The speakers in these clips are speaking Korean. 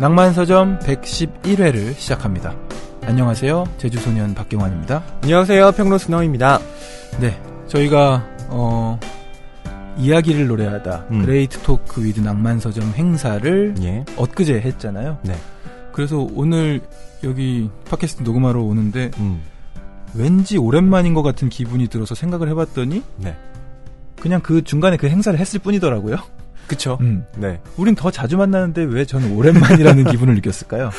낭만서점 111회를 시작합니다. 안녕하세요. 제주소년 박경환입니다. 안녕하세요. 평로스너입니다. 네, 저희가 이야기를 노래하다 그레이트 토크 위드 낭만서점 행사를 엊그제 했잖아요. 네. 그래서 오늘 여기 팟캐스트 녹음하러 오는데 왠지 오랜만인 것 같은 기분이 들어서 생각을 해봤더니 그냥 그 중간에 그 행사를 했을 뿐이더라고요. 그쵸. 네. 우린 더 자주 만나는데 왜 저는 오랜만이라는 기분을 느꼈을까요?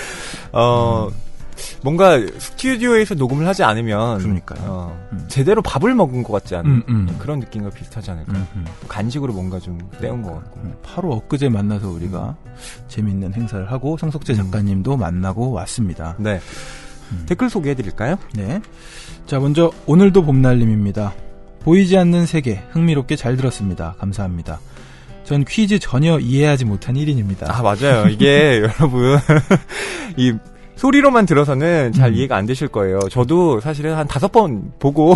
뭔가 스튜디오에서 녹음을 하지 않으면 그러니까요. 제대로 밥을 먹은 것 같지 않은 그런 느낌과 비슷하지 않을까요? 간식으로 뭔가 좀 때운 것 같고. 바로 엊그제 만나서 우리가 재밌는 행사를 하고 성석재 작가님도 만나고 왔습니다. 네. 댓글 소개해드릴까요? 네. 자, 먼저 오늘도 봄날님입니다. 보이지 않는 세계 흥미롭게 잘 들었습니다. 감사합니다. 전 퀴즈 전혀 이해하지 못한 1인입니다. 아, 맞아요. 이게 여러분 이 소리로만 들어서는 잘 이해가 안 되실 거예요. 저도 사실은 한 5번 보고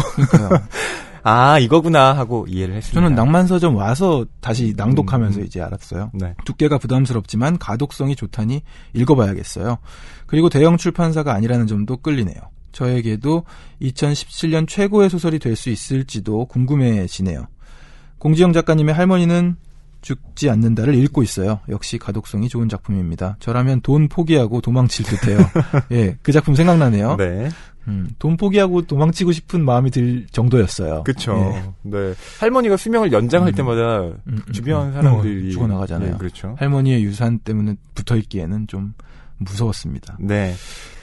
아, 이거구나 하고 이해를 했습니다. 저는 낭만서점 와서 다시 낭독하면서 이제 알았어요. 네. 두께가 부담스럽지만 가독성이 좋다니 읽어봐야겠어요. 그리고 대형 출판사가 아니라는 점도 끌리네요. 저에게도 2017년 최고의 소설이 될 수 있을지도 궁금해지네요. 공지영 작가님의 할머니는 죽지 않는다를 읽고 있어요. 역시 가독성이 좋은 작품입니다. 저라면 돈 포기하고 도망칠 듯해요. 예, 그 작품 생각나네요. 네. 돈 포기하고 도망치고 싶은 마음이 들 정도였어요. 그렇죠. 예. 네. 할머니가 수명을 연장할 때마다 주변 사람들이 죽어나가잖아요. 네, 그렇죠. 할머니의 유산 때문에 붙어있기에는 좀 무서웠습니다. 네.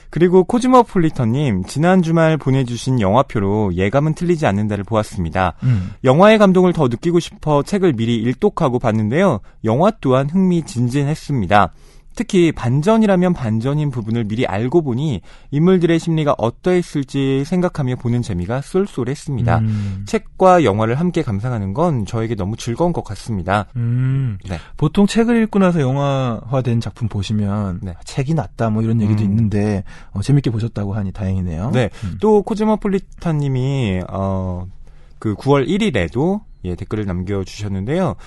그리고 코즈모폴리터님, 지난 주말 보내주신 영화표로 예감은 틀리지 않는다를 보았습니다. 영화의 감동을 더 느끼고 싶어 책을 미리 일독하고 봤는데요. 영화 또한 흥미진진했습니다. 특히 반전이라면 반전인 부분을 미리 알고 보니 인물들의 심리가 어떠했을지 생각하며 보는 재미가 쏠쏠했습니다. 책과 영화를 함께 감상하는 건 저에게 너무 즐거운 것 같습니다. 네. 보통 책을 읽고 나서 영화화된 작품 보시면 책이 낫다 뭐 이런 얘기도 있는데 재밌게 보셨다고 하니 다행이네요. 네. 또 코즈모폴리타님이 그 9월 1일에도 댓글을 남겨주셨는데요.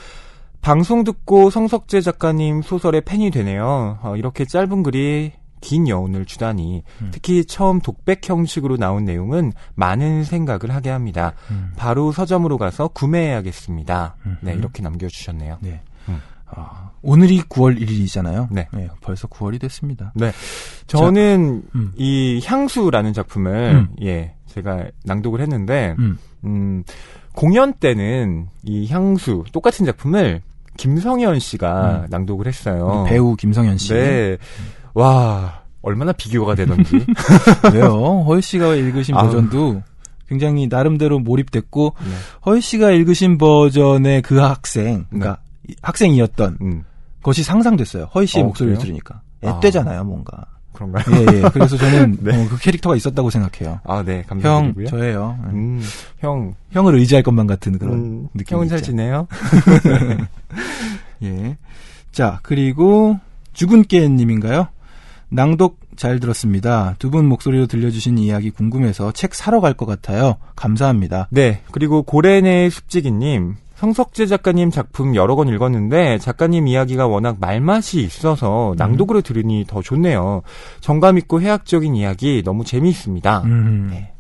방송 듣고 성석재 작가님 소설의 팬이 되네요. 이렇게 짧은 글이 긴 여운을 주다니. 특히 처음 독백 형식으로 나온 내용은 많은 생각을 하게 합니다. 바로 서점으로 가서 구매해야겠습니다. 네, 이렇게 남겨주셨네요. 네. 오늘이 9월 1일이잖아요. 네. 네, 벌써 9월이 됐습니다. 네. 저는 이 향수라는 작품을 제가 낭독을 했는데 공연 때는 이 향수 똑같은 작품을 김성현 씨가 낭독을 했어요. 배우 김성현 씨. 네. 와, 얼마나 비교가 되던지. 왜요? 허희 씨가 읽으신 버전도 굉장히 나름대로 몰입됐고 허희 씨가 읽으신 버전의 그 학생, 그러니까 학생이었던 것이 상상됐어요. 허희 씨의 목소리를 들으니까. 앳되잖아요, 뭔가. 그런가요? 예. 그래서 저는 그 캐릭터가 있었다고 생각해요. 아, 네. 감사드리고요. 형, 저예요. 형을 의지할 것만 같은 그런 느낌이 형은 잘 지내요? 예. 자, 그리고 죽은 깨님인가요? 낭독 잘 들었습니다. 두 분 목소리로 들려주신 이야기 궁금해서 책 사러 갈 것 같아요. 감사합니다. 네. 그리고 고래내 습지기님. 성석재 작가님 작품 여러 권 읽었는데 작가님 이야기가 워낙 말맛이 있어서 낭독으로 들으니 더 좋네요. 정감 있고 해학적인 이야기 너무 재미있습니다.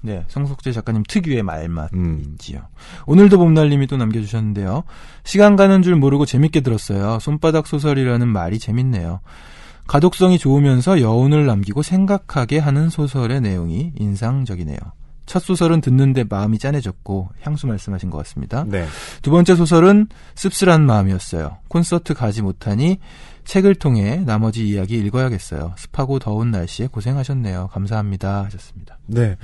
네, 성석재 작가님 특유의 말맛 있지요. 오늘도 봄날님이 또 남겨주셨는데요. 시간 가는 줄 모르고 재밌게 들었어요. 손바닥 소설이라는 말이 재밌네요. 가독성이 좋으면서 여운을 남기고 생각하게 하는 소설의 내용이 인상적이네요. 첫 소설은 듣는데 마음이 짠해졌고 향수 말씀하신 것 같습니다. 네. 두 번째 소설은 씁쓸한 마음이었어요. 콘서트 가지 못하니 책을 통해 나머지 이야기 읽어야겠어요. 습하고 더운 날씨에 고생하셨네요. 감사합니다 하셨습니다. 네.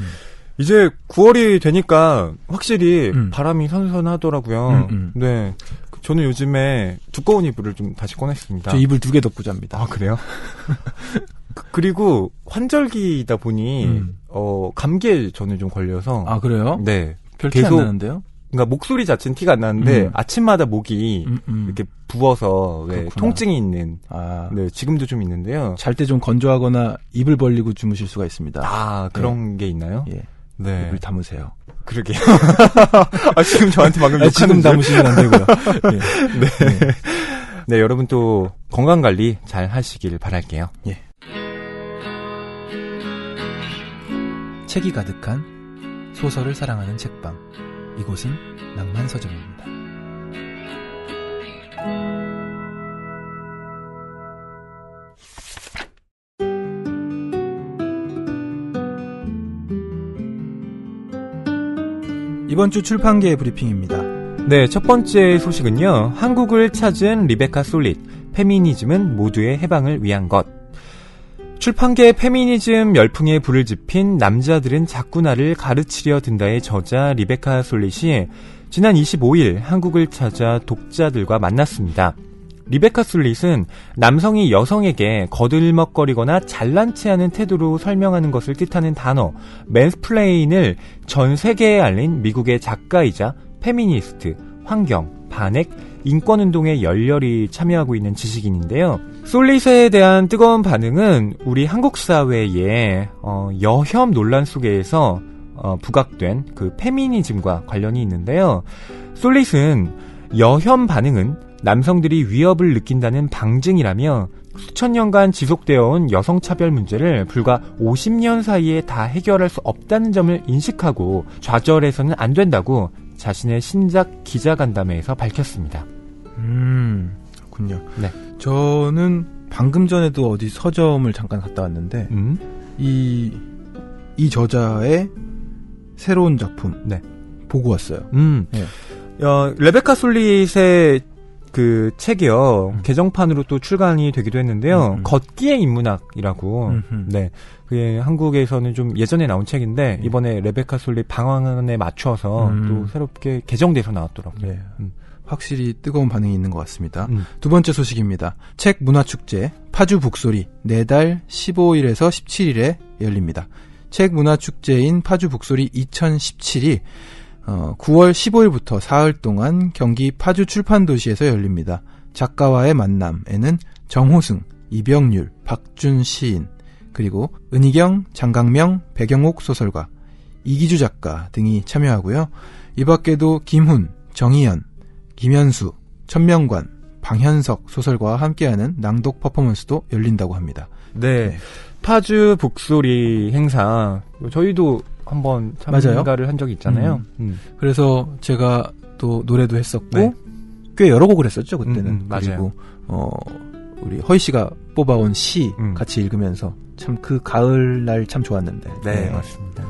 이제 9월이 되니까 확실히 바람이 선선하더라고요. 네. 저는 요즘에 두꺼운 이불을 좀 다시 꺼냈습니다. 저 이불 2개 덮고 잡니다. 아, 그래요? 그리고 환절기이다 보니 감기에 저는 좀 걸려서. 아, 그래요? 네. 별 티 안 나는데요? 그러니까 목소리 자체는 티가 안 나는데 아침마다 목이 이렇게 부어서 왜 통증이 있는. 네, 지금도 좀 있는데요. 잘 때 좀 건조하거나 입을 벌리고 주무실 수가 있습니다. 아, 그런 게 있나요? 예. 네. 입을 다무세요. 그러게요. 지금 저한테 방금 지금 담으시면 안 되고요. 네. 네, 여러분 또 건강관리 잘 하시길 바랄게요. 예. 책이 가득한 소설을 사랑하는 책방. 이곳은 낭만서점입니다. 이번 주 출판계의 브리핑입니다. 네, 첫 번째 소식은요. 한국을 찾은 리베카 솔릿, 페미니즘은 모두의 해방을 위한 것. 출판계의 페미니즘 열풍에 불을 지핀 남자들은 자꾸 나를 가르치려 든다의 저자 리베카 솔릿이 지난 25일 한국을 찾아 독자들과 만났습니다. 리베카 솔릿은 남성이 여성에게 거들먹거리거나 잘난 체하는 태도로 설명하는 것을 뜻하는 단어 맨스플레인을 전 세계에 알린 미국의 작가이자 페미니스트, 환경, 반핵, 인권운동에 열렬히 참여하고 있는 지식인인데요. 솔릿에 대한 뜨거운 반응은 우리 한국 사회의 여혐 논란 속에서 부각된 그 페미니즘과 관련이 있는데요. 솔릿은 여혐 반응은 남성들이 위협을 느낀다는 방증이라며 수천 년간 지속되어 온 여성차별 문제를 불과 50년 사이에 다 해결할 수 없다는 점을 인식하고 좌절해서는 안 된다고 자신의 신작 기자간담회에서 밝혔습니다. 그렇군요. 네. 저는 방금 전에도 어디 서점을 잠깐 갔다 왔는데 이 저자의 새로운 작품 보고 왔어요. 네. 레베카 솔릿의 그 책이요. 개정판으로 또 출간이 되기도 했는데요. 걷기의 인문학이라고. 네. 그게 한국에서는 좀 예전에 나온 책인데 이번에 레베카 솔릿 방황에 맞춰서 또 새롭게 개정돼서 나왔더라고요. 네. 확실히 뜨거운 반응이 있는 것 같습니다. 두 번째 소식입니다. 책 문화축제 파주 북소리 내달 15일에서 17일에 열립니다. 책 문화축제인 파주 북소리 2017이 9월 15일부터 사흘 동안 경기 파주 출판도시에서 열립니다. 작가와의 만남에는 정호승, 이병률, 박준 시인, 그리고 은희경, 장강명, 배경옥 소설가, 이기주 작가 등이 참여하고요. 이 밖에도 김훈, 정희연, 김현수, 천명관, 방현석 소설가와 함께하는 낭독 퍼포먼스도 열린다고 합니다. 네. 파주 북소리 행사 저희도 한번 참가를 한 적이 있잖아요. 그래서 제가 또 노래도 했었고 꽤 여러 곡을 했었죠 그때는. 맞아요. 그리고 우리 허희 씨가 뽑아온 시 같이 읽으면서 참 그 가을날 참 좋았는데. 네, 맞습니다.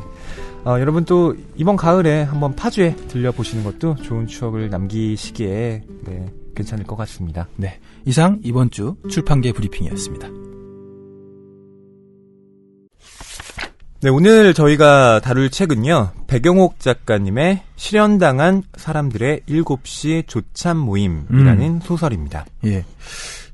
여러분 또 이번 가을에 한번 파주에 들려보시는 것도 좋은 추억을 남기시기에 괜찮을 것 같습니다. 네, 이상 이번 주 출판계 브리핑이었습니다. 네, 오늘 저희가 다룰 책은요. 배경옥 작가님의 실현당한 사람들의 7시 조참 모임이라는 소설입니다. 예.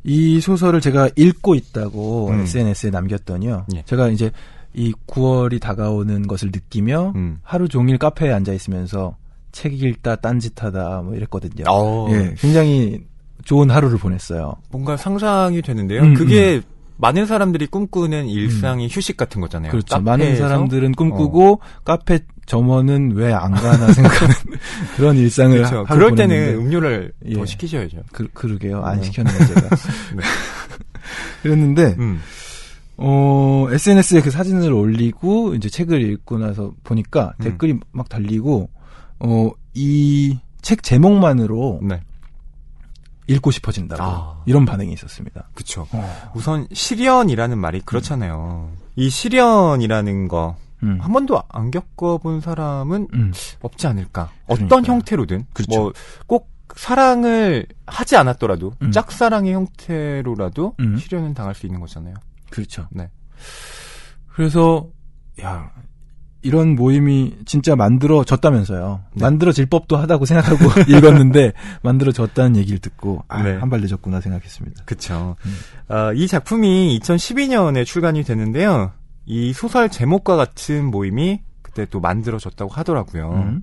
이 소설을 제가 읽고 있다고 SNS에 남겼더니요. 예. 제가 이제 이 9월이 다가오는 것을 느끼며 하루 종일 카페에 앉아 있으면서 책 읽다 딴짓하다 뭐 이랬거든요. 예, 굉장히 좋은 하루를 보냈어요. 뭔가 상상이 되는데요. 그게 많은 사람들이 꿈꾸는 일상의 휴식 같은 거잖아요. 그렇죠. 카페에서? 많은 사람들은 꿈꾸고 카페 점원은 왜 안 가나 생각하는 그런 일상을 그렇죠. 하루 그럴 보냈는데. 때는 음료를 더 시키셔야죠. 그러게요. 안 시켰네요, 제가. 네. 그랬는데 SNS에 그 사진을 올리고 이제 책을 읽고 나서 보니까 댓글이 막 달리고 이 책 제목만으로 읽고 싶어진다고 이런 반응이 있었습니다. 그렇죠. 우선 실현이라는 말이 그렇잖아요. 이 실현이라는 거 한 번도 안 겪어본 사람은 없지 않을까. 어떤 형태로든 그렇죠. 뭐 꼭 사랑을 하지 않았더라도 짝사랑의 형태로라도 실현은 당할 수 있는 거잖아요. 그렇죠. 네. 그래서 이런 모임이 진짜 만들어졌다면서요. 네. 만들어질 법도 하다고 생각하고 읽었는데 만들어졌다는 얘기를 듣고 한 발 늦었구나 생각했습니다. 그렇죠. 이 작품이 2012년에 출간이 되는데요. 이 소설 제목과 같은 모임이 그때 또 만들어졌다고 하더라고요.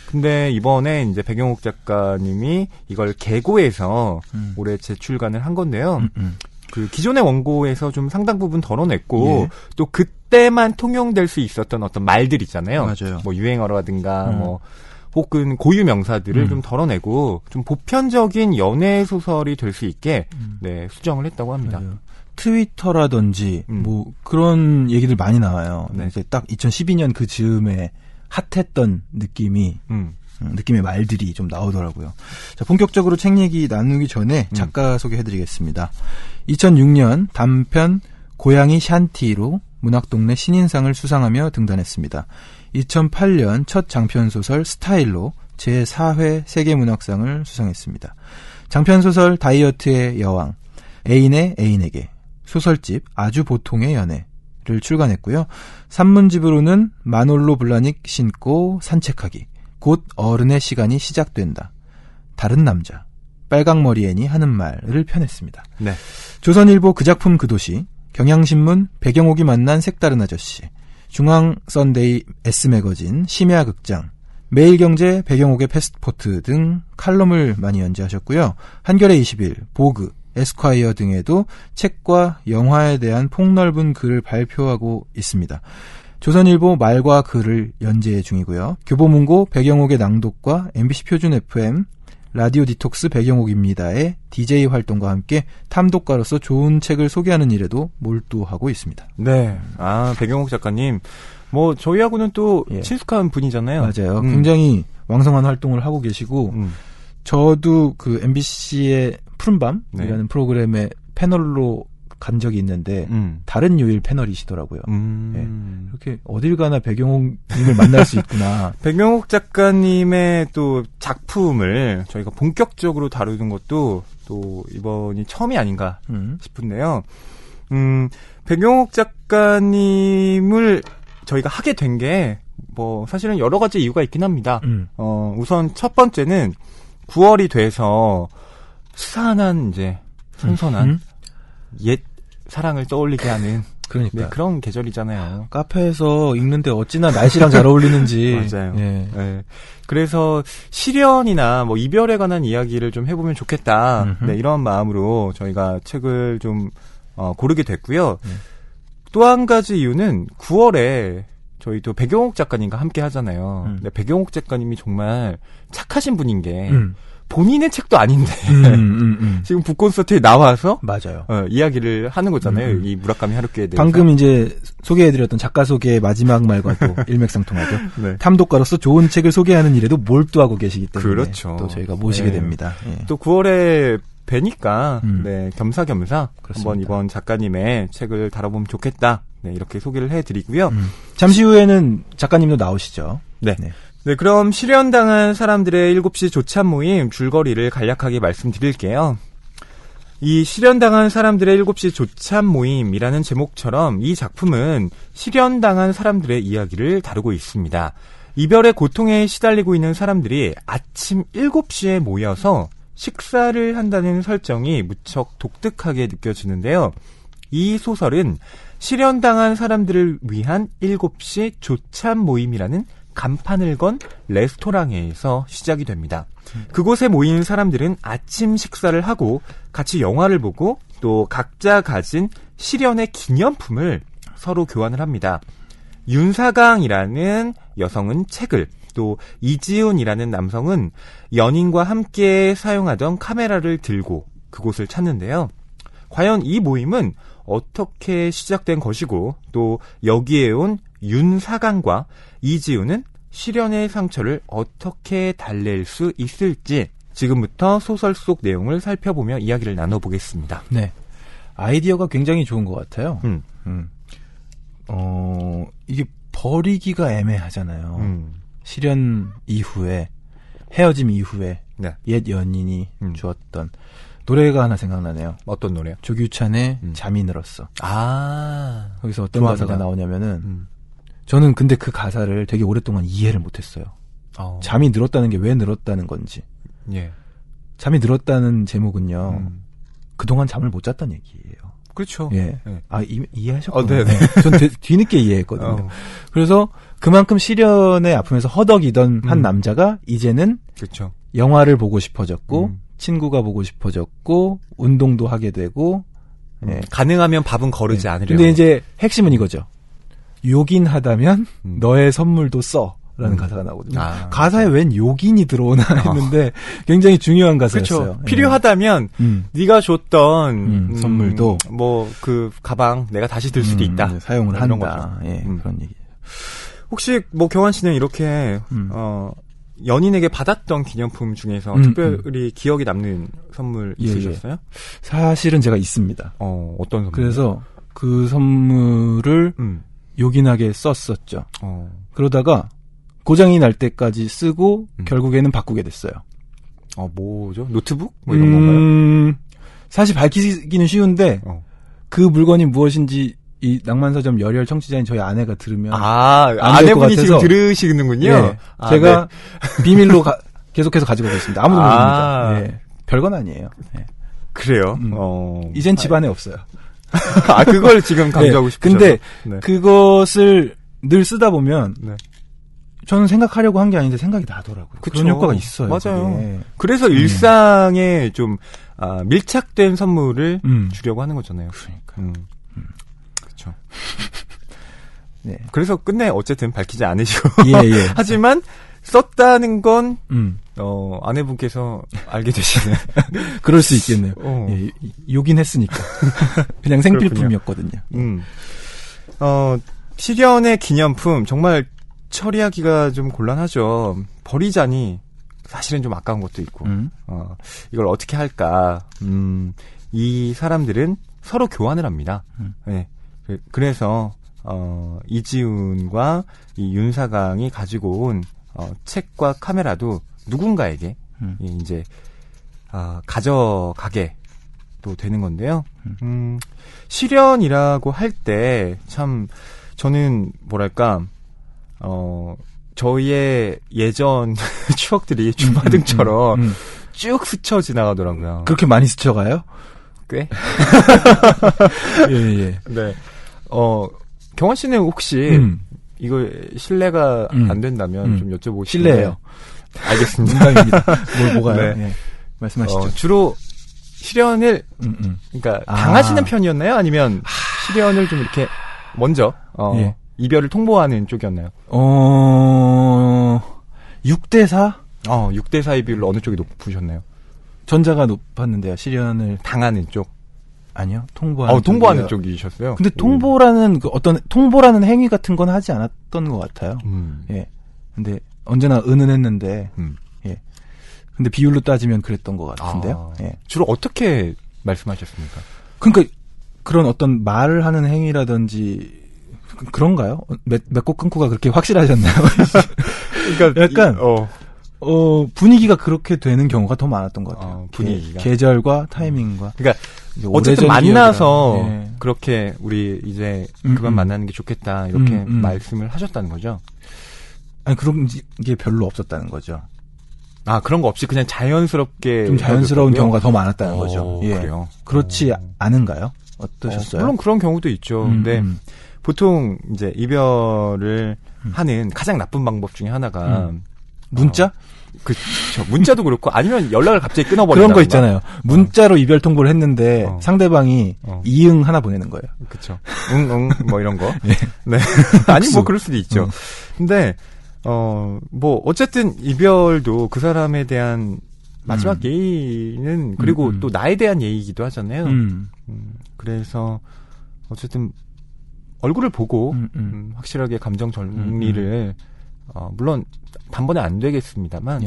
근데 이번에 이제 배경옥 작가님이 이걸 개고해서 올해 재출간을 한 건데요. 그 기존의 원고에서 좀 상당 부분 덜어냈고 또 그때만 통용될 수 있었던 어떤 말들 있잖아요. 맞아요. 뭐 유행어라든가 뭐 혹은 고유 명사들을 좀 덜어내고 좀 보편적인 연애 소설이 될 수 있게 네, 수정을 했다고 합니다. 맞아요. 트위터라든지 뭐 그런 얘기들 많이 나와요. 네. 이제 딱 2012년 그 즈음에 핫했던 느낌의 말들이 좀 나오더라고요. 자, 본격적으로 책 얘기 나누기 전에 작가 소개해드리겠습니다. 2006년 단편 고양이 샨티로 문학동네 신인상을 수상하며 등단했습니다. 2008년 첫 장편소설 스타일로 제4회 세계문학상을 수상했습니다. 장편소설 다이어트의 여왕, 애인의 애인에게, 소설집 아주 보통의 연애를 출간했고요. 산문집으로는 마놀로 블라닉 신고 산책하기, 곧 어른의 시간이 시작된다, 다른 남자, 빨강머리 애니 하는 말을 펴냈습니다. 네. 조선일보 그 작품 그 도시, 경향신문 배경옥이 만난 색다른 아저씨, 중앙선데이 S매거진 심야극장, 매일경제 배경옥의 패스트포트 등 칼럼을 많이 연재하셨고요. 한겨레 21, 보그, 에스콰이어 등에도 책과 영화에 대한 폭넓은 글을 발표하고 있습니다. 조선일보 말과 글을 연재 중이고요. 교보문고 배경옥의 낭독과 MBC 표준 FM 라디오 디톡스 배경옥입니다의 DJ 활동과 함께 탐독가로서 좋은 책을 소개하는 일에도 몰두하고 있습니다. 네. 아, 배경옥 작가님. 뭐, 저희하고는 또 친숙한 분이잖아요. 맞아요. 굉장히 왕성한 활동을 하고 계시고, 저도 그 MBC의 푸른밤이라는 프로그램에 패널로 간 적이 있는데, 다른 요일 패널이시더라고요. 네. 이렇게 어딜 가나 배경옥님을 만날 수 있구나. 배경옥 작가님의 또 작품을 저희가 본격적으로 다루는 것도 또 이번이 처음이 아닌가 싶은데요. 배경옥 작가님을 저희가 하게 된 게 뭐 사실은 여러 가지 이유가 있긴 합니다. 우선 첫 번째는 9월이 돼서 스산한 이제 선선한 옛 사랑을 떠올리게 하는 그러니까 네, 그런 계절이잖아요. 카페에서 읽는데 어찌나 날씨랑 잘 어울리는지. 맞아요. 예. 네. 그래서 시련이나 뭐 이별에 관한 이야기를 좀 해보면 좋겠다. 네, 이런 마음으로 저희가 책을 좀 고르게 됐고요. 또 한 가지 이유는 9월에 저희도 배경옥 작가님과 함께 하잖아요. 근데 배경옥 작가님이 정말 착하신 분인 게 본인의 책도 아닌데 지금 북콘서트에 나와서 맞아요. 이야기를 하는 거잖아요. 이 무라카미 하루키에 대해서. 방금 이제 소개해드렸던 작가 소개의 마지막 말과 또 일맥상통하죠. 네. 탐독가로서 좋은 책을 소개하는 일에도 몰두하고 계시기 때문에 그렇죠. 또 저희가 모시게 됩니다. 예. 또 9월에 뵈니까 네, 겸사겸사 그렇습니다. 한번 이번 작가님의 책을 다뤄보면 좋겠다. 네, 이렇게 소개를 해드리고요. 잠시 후에는 작가님도 나오시죠. 네. 네, 그럼 실현당한 사람들의 7시 조찬 모임 줄거리를 간략하게 말씀드릴게요. 이 실현당한 사람들의 7시 조찬 모임이라는 제목처럼 이 작품은 실현당한 사람들의 이야기를 다루고 있습니다. 이별의 고통에 시달리고 있는 사람들이 아침 7시에 모여서 식사를 한다는 설정이 무척 독특하게 느껴지는데요. 이 소설은 실현당한 사람들을 위한 7시 조찬 모임이라는 간판을 건 레스토랑에서 시작이 됩니다. 그곳에 모인 사람들은 아침 식사를 하고 같이 영화를 보고 또 각자 가진 실현의 기념품을 서로 교환을 합니다. 윤사강이라는 여성은 책을, 또 이지훈이라는 남성은 연인과 함께 사용하던 카메라를 들고 그곳을 찾는데요. 과연 이 모임은 어떻게 시작된 것이고 또 여기에 온 윤사강과 이지훈은 실현의 상처를 어떻게 달랠 수 있을지 지금부터 소설 속 내용을 살펴보며 이야기를 나눠보겠습니다. 네, 아이디어가 굉장히 좋은 것 같아요. 이게 버리기가 애매하잖아요. 실현 이후에, 헤어짐 이후에 네. 옛 연인이 주었던 노래가 하나 생각나네요. 어떤 노래요? 조규찬의 잠이 늘었어. 아, 거기서 어떤 좋아합니다. 가사가 나오냐면은 저는 근데 그 가사를 되게 오랫동안 이해를 못했어요. 잠이 늘었다는 게 왜 늘었다는 건지. 예. 잠이 늘었다는 제목은요. 그동안 잠을 못 잤다는 얘기예요. 그렇죠. 예. 네. 아, 이해하셨구나. 네네. 전 뒤늦게 이해했거든요. 그래서 그만큼 시련의 아픔에서 허덕이던 한 남자가 이제는 그렇죠. 영화를 보고 싶어졌고 친구가 보고 싶어졌고 운동도 하게 되고 예. 가능하면 밥은 거르지 않으려고. 근데 이제 핵심은 이거죠. 요긴하다면 너의 선물도 써. 라는 가사가 나오거든요. 가사에 웬 욕인이 들어오나 했는데 굉장히 중요한 가사였어요. 그렇죠. 필요하다면 네가 줬던 선물도 뭐 그 가방 내가 다시 들 수도 있다. 사용을 한다. 예, 그런 얘기. 혹시 뭐 경환 씨는 이렇게 연인에게 받았던 기념품 중에서 특별히 기억에 남는 선물 있으셨어요? 예. 사실은 제가 있습니다. 어떤 선물? 그래서 그 선물을 요긴하게 썼었죠. 그러다가 고장이 날 때까지 쓰고 결국에는 바꾸게 됐어요. 뭐죠? 노트북? 뭐 이런 건가요? 사실 밝히기는 쉬운데 그 물건이 무엇인지 이 낭만서점 열혈 청취자인 저희 아내가 들으면 아내분이 지금 들으시는군요. 네, 제가 네. 비밀로 계속해서 가지고 있습니다. 아무도 모릅니다. 네, 별건 아니에요. 네. 그래요? 이젠 집안에 없어요. 그걸 지금 강조하고 싶으셔서. 근데 그것을 늘 쓰다 보면 저는 생각하려고 한 게 아닌데 생각이 나더라고요. 그쵸. 그런 효과가 있어요. 맞아요. 그게. 그래서 일상에 좀 밀착된 선물을 주려고 하는 거잖아요. 그러니까. 그렇죠. 네. 그래서 끝내 어쨌든 밝히지 않으시고. 예. 하지만 썼다는 건 아내분께서 알게 되시는. 그럴 수 있겠네요. 예, 요긴 했으니까. 그냥 생필품이었거든요. 실연의 기념품 정말 처리하기가 좀 곤란하죠. 버리자니 사실은 좀 아까운 것도 있고. 이걸 어떻게 할까? 이 사람들은 서로 교환을 합니다. 네. 그래서 이지훈과 이 윤사강이 가지고 온 책과 카메라도 누군가에게 이제 가져가게 또 되는 건데요. 실연이라고 할 때 참 저는 뭐랄까 저희의 예전 추억들이 주마등처럼 쭉 스쳐 지나가더라고요. 그렇게 많이 스쳐가요? 꽤? 예. 네. 경환 씨는 혹시 이거 실례가 안 된다면 좀 여쭤보고 싶은데. 실례예요. 알겠습니다. 농담입니다. 뭐가요? 네. 예. 말씀하시죠. 주로 실연을 그러니까 당하시는 편이었나요? 아니면 실연을 좀 이렇게 먼저 이별을 통보하는 쪽이었나요? 6대4? 6대4의 비율로 어느 쪽이 높으셨나요? 전자가 높았는데요. 실연을 당하는 쪽. 아니요. 통보하는 통보하는 쪽이셨어요. 근데 통보라는 어떤 통보라는 행위 같은 건 하지 않았던 것 같아요. 예. 근데 언제나 은은했는데 예. 근데 비율로 따지면 그랬던 것 같은데요. 예. 주로 어떻게 말씀하셨습니까? 그러니까 그런 어떤 말을 하는 행위라든지 그런가요? 맺고 끊고가 그렇게 확실하셨나요? 그러니까 약간 분위기가 그렇게 되는 경우가 더 많았던 것 같아요. 분위기가. 계절과 타이밍과. 그러니까 어쨌든 만나서 그렇게 우리 이제 그만 만나는 게 좋겠다 이렇게 말씀을 하셨다는 거죠. 아니 그런 게 별로 없었다는 거죠. 그런 거 없이 그냥 자연스럽게 좀 자연스러운 경우가 더 많았다는 거죠. 예. 그래요. 그렇지 않은가요? 어떠셨어요? 물론 그런 경우도 있죠. 근데 보통 이제 이별을 하는 가장 나쁜 방법 중에 하나가 문자? 그렇죠. 문자도 그렇고 아니면 연락을 갑자기 끊어버린다. 그런 거 있잖아요. 문자로 이별 통보를 했는데 상대방이 이응 하나 보내는 거예요. 그렇죠. 응 뭐 이런 거. 네. 아니 뭐 그럴 수도 있죠. 근데 뭐 어쨌든 이별도 그 사람에 대한 마지막 예의는 그리고 또 나에 대한 예의이기도 하잖아요. 그래서 어쨌든 얼굴을 보고 확실하게 감정 정리를 물론 단번에 안 되겠습니다만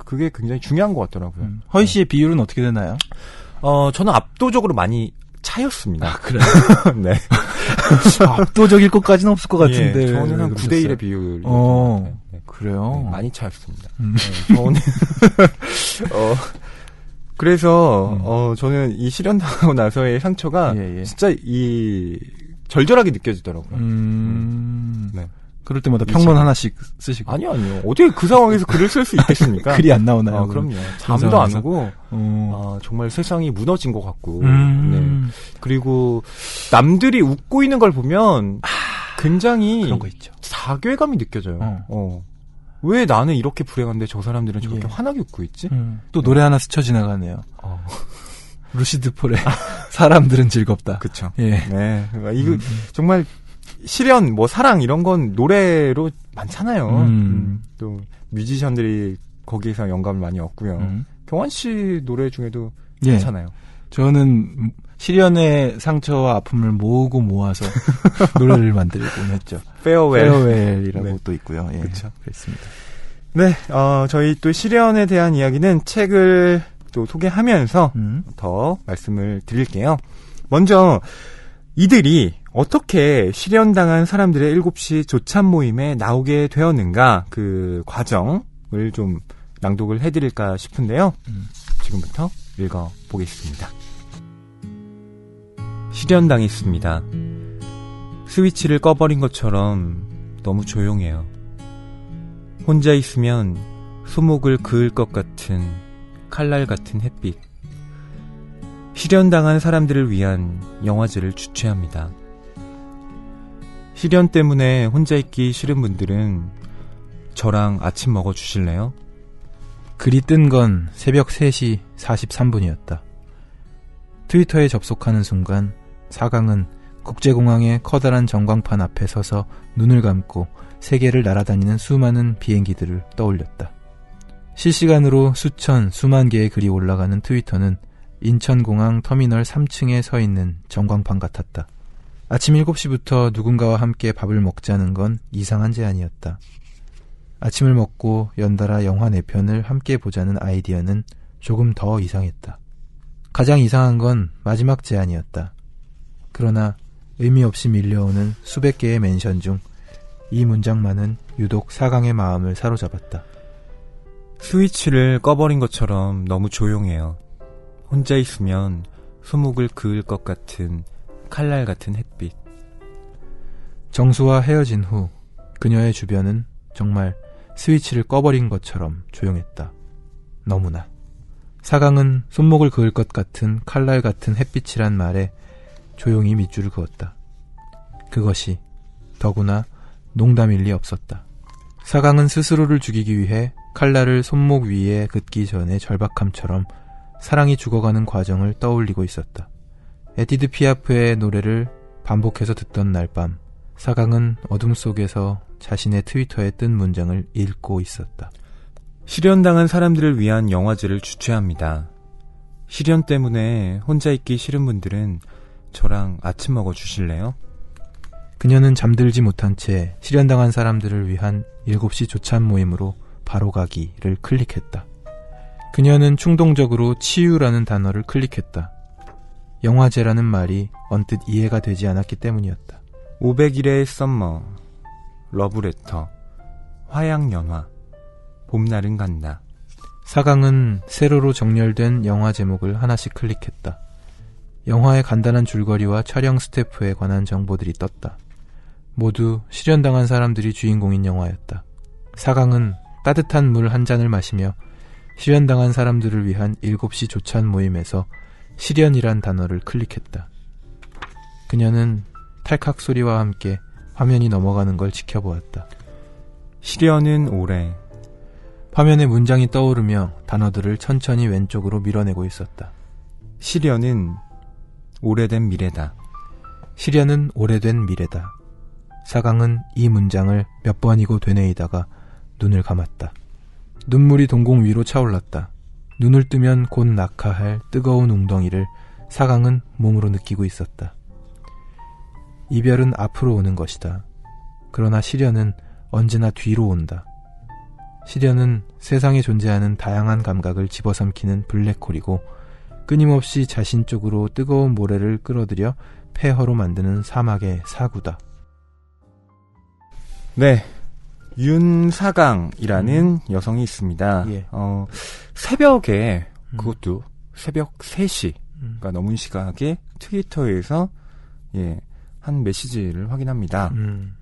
그게 굉장히 중요한 것 같더라고요. 허희 씨의 비율은 어떻게 되나요? 저는 압도적으로 많이 차였습니다. 그래요? 네. 압도적일 것까지는 없을 것 같은데. 저는 한 9대1의 비율. 네. 그래요? 네, 많이 차였습니다. 네, 저는 그래서 저는 이 실연당하고 나서의 상처가 진짜 절절하게 느껴지더라고요. 네. 그럴 때마다 평론 하나씩 쓰시고. 아니요. 어떻게 그 상황에서 글을 쓸 수 있겠습니까? 글이 안 나오나요? 그럼요. 잠도 안 오고, 정말 세상이 무너진 것 같고, 네. 그리고 남들이 웃고 있는 걸 보면 굉장히 그런 거 있죠. 사괴감이 느껴져요. 왜 나는 이렇게 불행한데 저 사람들은 저렇게 환하게 웃고 있지? 또 노래 하나 스쳐 지나가네요. 루시드 폴의 사람들은 즐겁다. 그쵸. 예. 네. 이거 정말 시련, 뭐 사랑 이런 건 노래로 많잖아요. 또 뮤지션들이 거기에서 영감을 많이 얻고요. 경환 씨 노래 중에도 괜찮아요. 저는 시련의 상처와 아픔을 모으고 모아서 노래를 만들곤 했죠. 페어웰이라고 네. 또 있고요. 예, 그렇죠. 그렇습니다. 네, 저희 또 시련에 대한 이야기는 책을 또 소개하면서 더 말씀을 드릴게요. 먼저 이들이 어떻게 시련당한 사람들의 7시 조찬 모임에 나오게 되었는가 그 과정을 좀 낭독을 해드릴까 싶은데요. 지금부터 읽어보겠습니다. 시련당했습니다. 스위치를 꺼버린 것처럼 너무 조용해요. 혼자 있으면 소목을 그을 것 같은 칼날 같은 햇빛. 시련당한 사람들을 위한 영화제를 주최합니다. 시련 때문에 혼자 있기 싫은 분들은 저랑 아침 먹어주실래요? 글이 뜬 건 새벽 3시 43분이었다. 트위터에 접속하는 순간 사강은 국제공항의 커다란 전광판 앞에 서서 눈을 감고 세계를 날아다니는 수많은 비행기들을 떠올렸다. 실시간으로 수만 개의 글이 올라가는 트위터는 인천공항 터미널 3층에 서 있는 전광판 같았다. 아침 7시부터 누군가와 함께 밥을 먹자는 건 이상한 제안이었다. 아침을 먹고 연달아 영화 4편을 함께 보자는 아이디어는 조금 더 이상했다. 가장 이상한 건 마지막 제안이었다. 그러나 의미 없이 밀려오는 수백 개의 멘션 중 이 문장만은 유독 사강의 마음을 사로잡았다. 스위치를 꺼버린 것처럼 너무 조용해요. 혼자 있으면 소목을 그을 것 같은 칼날 같은 햇빛. 정수와 헤어진 후 그녀의 주변은 정말 스위치를 꺼버린 것처럼 조용했다. 너무나. 사강은 손목을 그을 것 같은 칼날 같은 햇빛이란 말에 조용히 밑줄을 그었다. 그것이 더구나 농담일 리 없었다. 사강은 스스로를 죽이기 위해 칼날을 손목 위에 긋기 전에 절박함처럼 사랑이 죽어가는 과정을 떠올리고 있었다. 에디드 피아프의 노래를 반복해서 듣던 날 밤, 사강은 어둠 속에서 자신의 트위터에 뜬 문장을 읽고 있었다. 시련당한 사람들을 위한 영화제를 주최합니다. 시련 때문에 혼자 있기 싫은 분들은 저랑 아침 먹어주실래요? 그녀는 잠들지 못한 채 시련당한 사람들을 위한 7시 조찬 모임으로 바로 가기를 클릭했다. 그녀는 충동적으로 치유라는 단어를 클릭했다. 영화제라는 말이 언뜻 이해가 되지 않았기 때문이었다. 500일의 썸머, 러브레터, 화양연화, 봄날은 간다. 사강은 세로로 정렬된 영화 제목을 하나씩 클릭했다. 영화의 간단한 줄거리와 촬영 스태프에 관한 정보들이 떴다. 모두 시련당한 사람들이 주인공인 영화였다. 사강은 따뜻한 물 한 잔을 마시며 시련당한 사람들을 위한 7시 조찬 모임에서 시련이란 단어를 클릭했다. 그녀는 탈칵 소리와 함께 화면이 넘어가는 걸 지켜보았다. 시련은 오래. 화면에 문장이 떠오르며 단어들을 천천히 왼쪽으로 밀어내고 있었다. 시련은 오래된 미래다. 시련은 오래된 미래다. 사강은 이 문장을 몇 번이고 되뇌이다가 눈을 감았다. 눈물이 동공 위로 차올랐다. 눈을 뜨면 곧 낙하할 뜨거운 웅덩이를 사강은 몸으로 느끼고 있었다. 이별은 앞으로 오는 것이다. 그러나 시련은 언제나 뒤로 온다. 시련은 세상에 존재하는 다양한 감각을 집어삼키는 블랙홀이고 끊임없이 자신 쪽으로 뜨거운 모래를 끌어들여 폐허로 만드는 사막의 사구다. 네, 윤사강이라는 여성이 있습니다. 예. 새벽에 그것도 새벽 3시가 넘은 시각에 트위터에서 한 메시지를 확인합니다.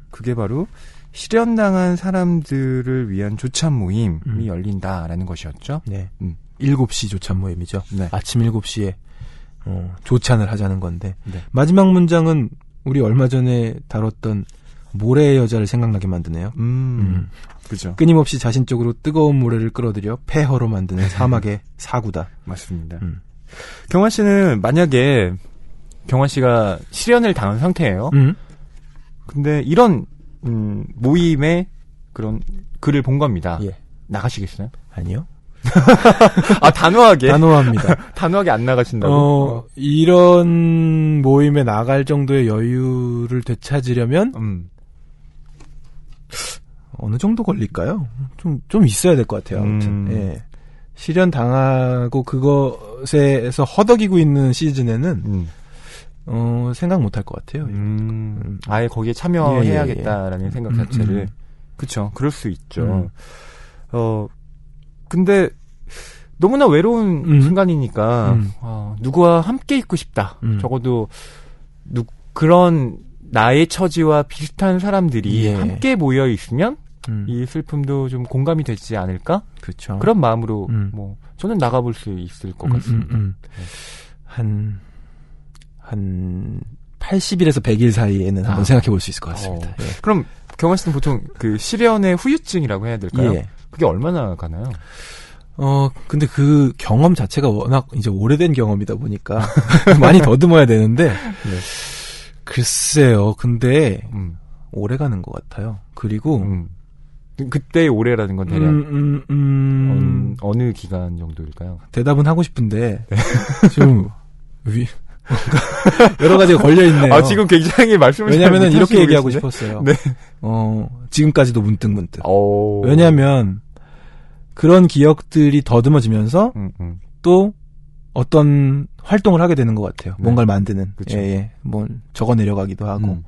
그게 바로 시련당한 사람들을 위한 조찬 모임이 열린다라는 것이었죠. 네. 7시 조찬 모임이죠. 네. 아침 7시에 조찬을 하자는 건데 네. 마지막 문장은 우리 얼마 전에 다뤘던 모래의 여자를 생각나게 만드네요. 그죠. 끊임없이 자신 쪽으로 뜨거운 모래를 끌어들여 폐허로 만드는 사막의 사구다. 맞습니다. 경환 씨는 만약에 경환 씨가 시련을 당한 상태예요. 근데 이런 모임에 그런 글을 본 겁니다. 예. 나가시겠어요? 아니요. 아, 단호하게? 단호합니다. 단호하게 안 나가신다고? 이런 모임에 나갈 정도의 여유를 되찾으려면, 어느 정도 걸릴까요? 좀 있어야 될 것 같아요. 아무튼. 예. 실현 당하고 그것에서 허덕이고 있는 시즌에는, 생각 못 할 것 같아요. 아예 거기에 참여해야겠다라는 생각 자체를. 그쵸. 그럴 수 있죠. 근데 너무나 외로운 순간이니까 누구와 함께 있고 싶다. 적어도 그런 나의 처지와 비슷한 사람들이 함께 모여 있으면 이 슬픔도 좀 공감이 되지 않을까? 그렇죠. 그런 마음으로 뭐 저는 나가볼 수 있을 것 같습니다. 한 80일에서 100일 사이에는 한번 생각해 볼 수 있을 것 같습니다. 예. 그럼 경환 씨는 보통 그 실연의 후유증이라고 해야 될까요? 예. 그게 얼마나 가나요? 근데 그 경험 자체가 워낙 이제 오래된 경험이다 보니까 많이 더듬어야 되는데 네. 글쎄요. 근데 오래 가는 것 같아요. 그리고 그때의 오래라는 건 대략 어느 기간 정도일까요? 대답은 하고 싶은데 좀 여러 가지가 걸려있네요. 아, 지금 굉장히 말씀을 왜냐면은 이렇게 얘기하고 싶었어요. 네. 지금까지도 문득. 왜냐면 그런 기억들이 더듬어지면서 또 어떤 활동을 하게 되는 것 같아요. 네. 뭔가를 만드는. 그쵸. 예. 뭐 적어 내려가기도 하고